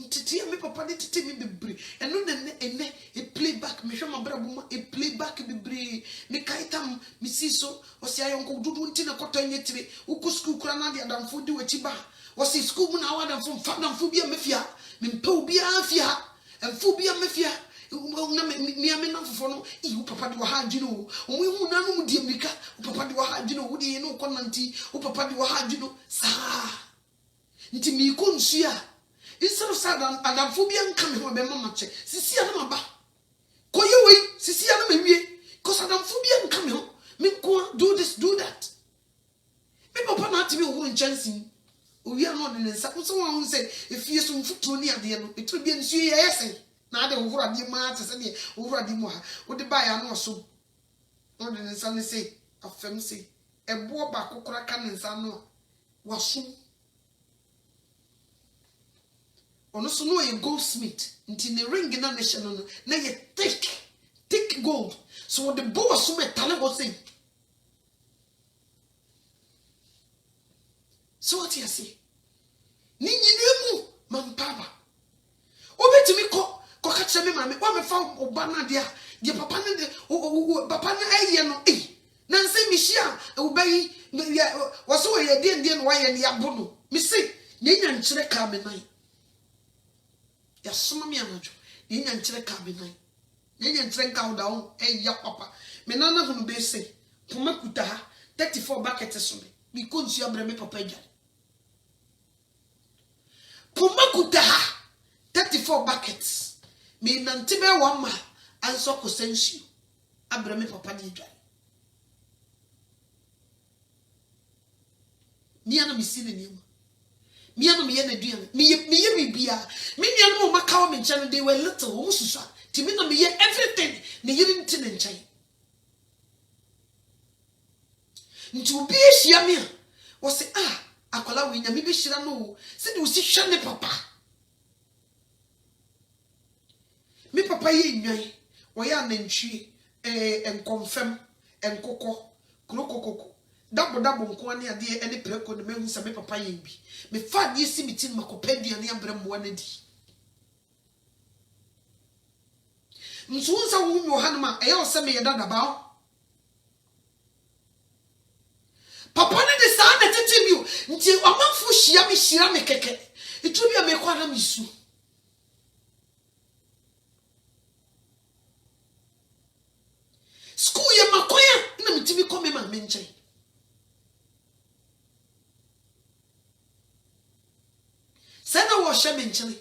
Titi me papa de titi me bebre eno ne e playback me hwe mabra boma e playback bebre me kaitam me siso o se ayonko dudu nti na kota nyetire uko school kura na de adamfo di wachi ba o se school mu na wadamfo mfa damfo bia mafia me mpa bia afia emfo bia mafia na me na fofo no u papa de wa ha adwino o mo hu na no mu di amerika u papa de wa ha adwino wo de no konanti u papa de wa ha adwino sa nti mi ko nsia. Instead of sad and phobia and coming home, Mamma check. Sisi Anamaba. Call you way, Sisi Anamawie. Because Adam phobia and coming home. Make do this, do that. Maybe upon that to be a woman chancing. We are not in the someone who say, if you some foot to near the end, it will be in essay. Now they over at the matters and over at the more. Would the buyer know so? Not in the sun say, a fancy. A boar back or crack and son was soon. Ono so no a goldsmith nti ne ring na nation no na ye thick gold so the bow so metal was say so what you say ni nyinemu mampaba obetimi ko ka che me mame wa me fa oba na de papa na de papa na aye no na nse mi hia obayi was so ye de no wa ye ne abono mi say nyanya nkyere ka me nan ya soma mi anajo nyanya nkyere ka me nan nyanya nkyere ka down ya papa me nana hunu be say poma kuta ha 34 buckets so me because you abra me papa ja poma kuta ha 34 buckets me nante be 1 mile anso kosensu abra me papa di dwan mi ana mi si ne niam mi ana mi ye na duan mi ye bibia me nuan mo maka o me nche no they were little wo susa ti me na mi ye everything ne yiri nti ne nchen nti obi ehia me a wo se akola we nya me be hira no se de wo si hwa ne papa me papa ye nwan wo ya nantwie enkonfem enkokọ krokokoko dabo nko ane ade ene preko ne mehu se me papa ye bi me fa die si mitin makopadi ane abra mo na di nso nsa wo mi ohanma eya o se me ye dada ba papa ne de sa na tete mi nti amanfo hira me keke itu bia me kwa na misu school ye makoya na mitimi come ma menchen say na wo hye menchen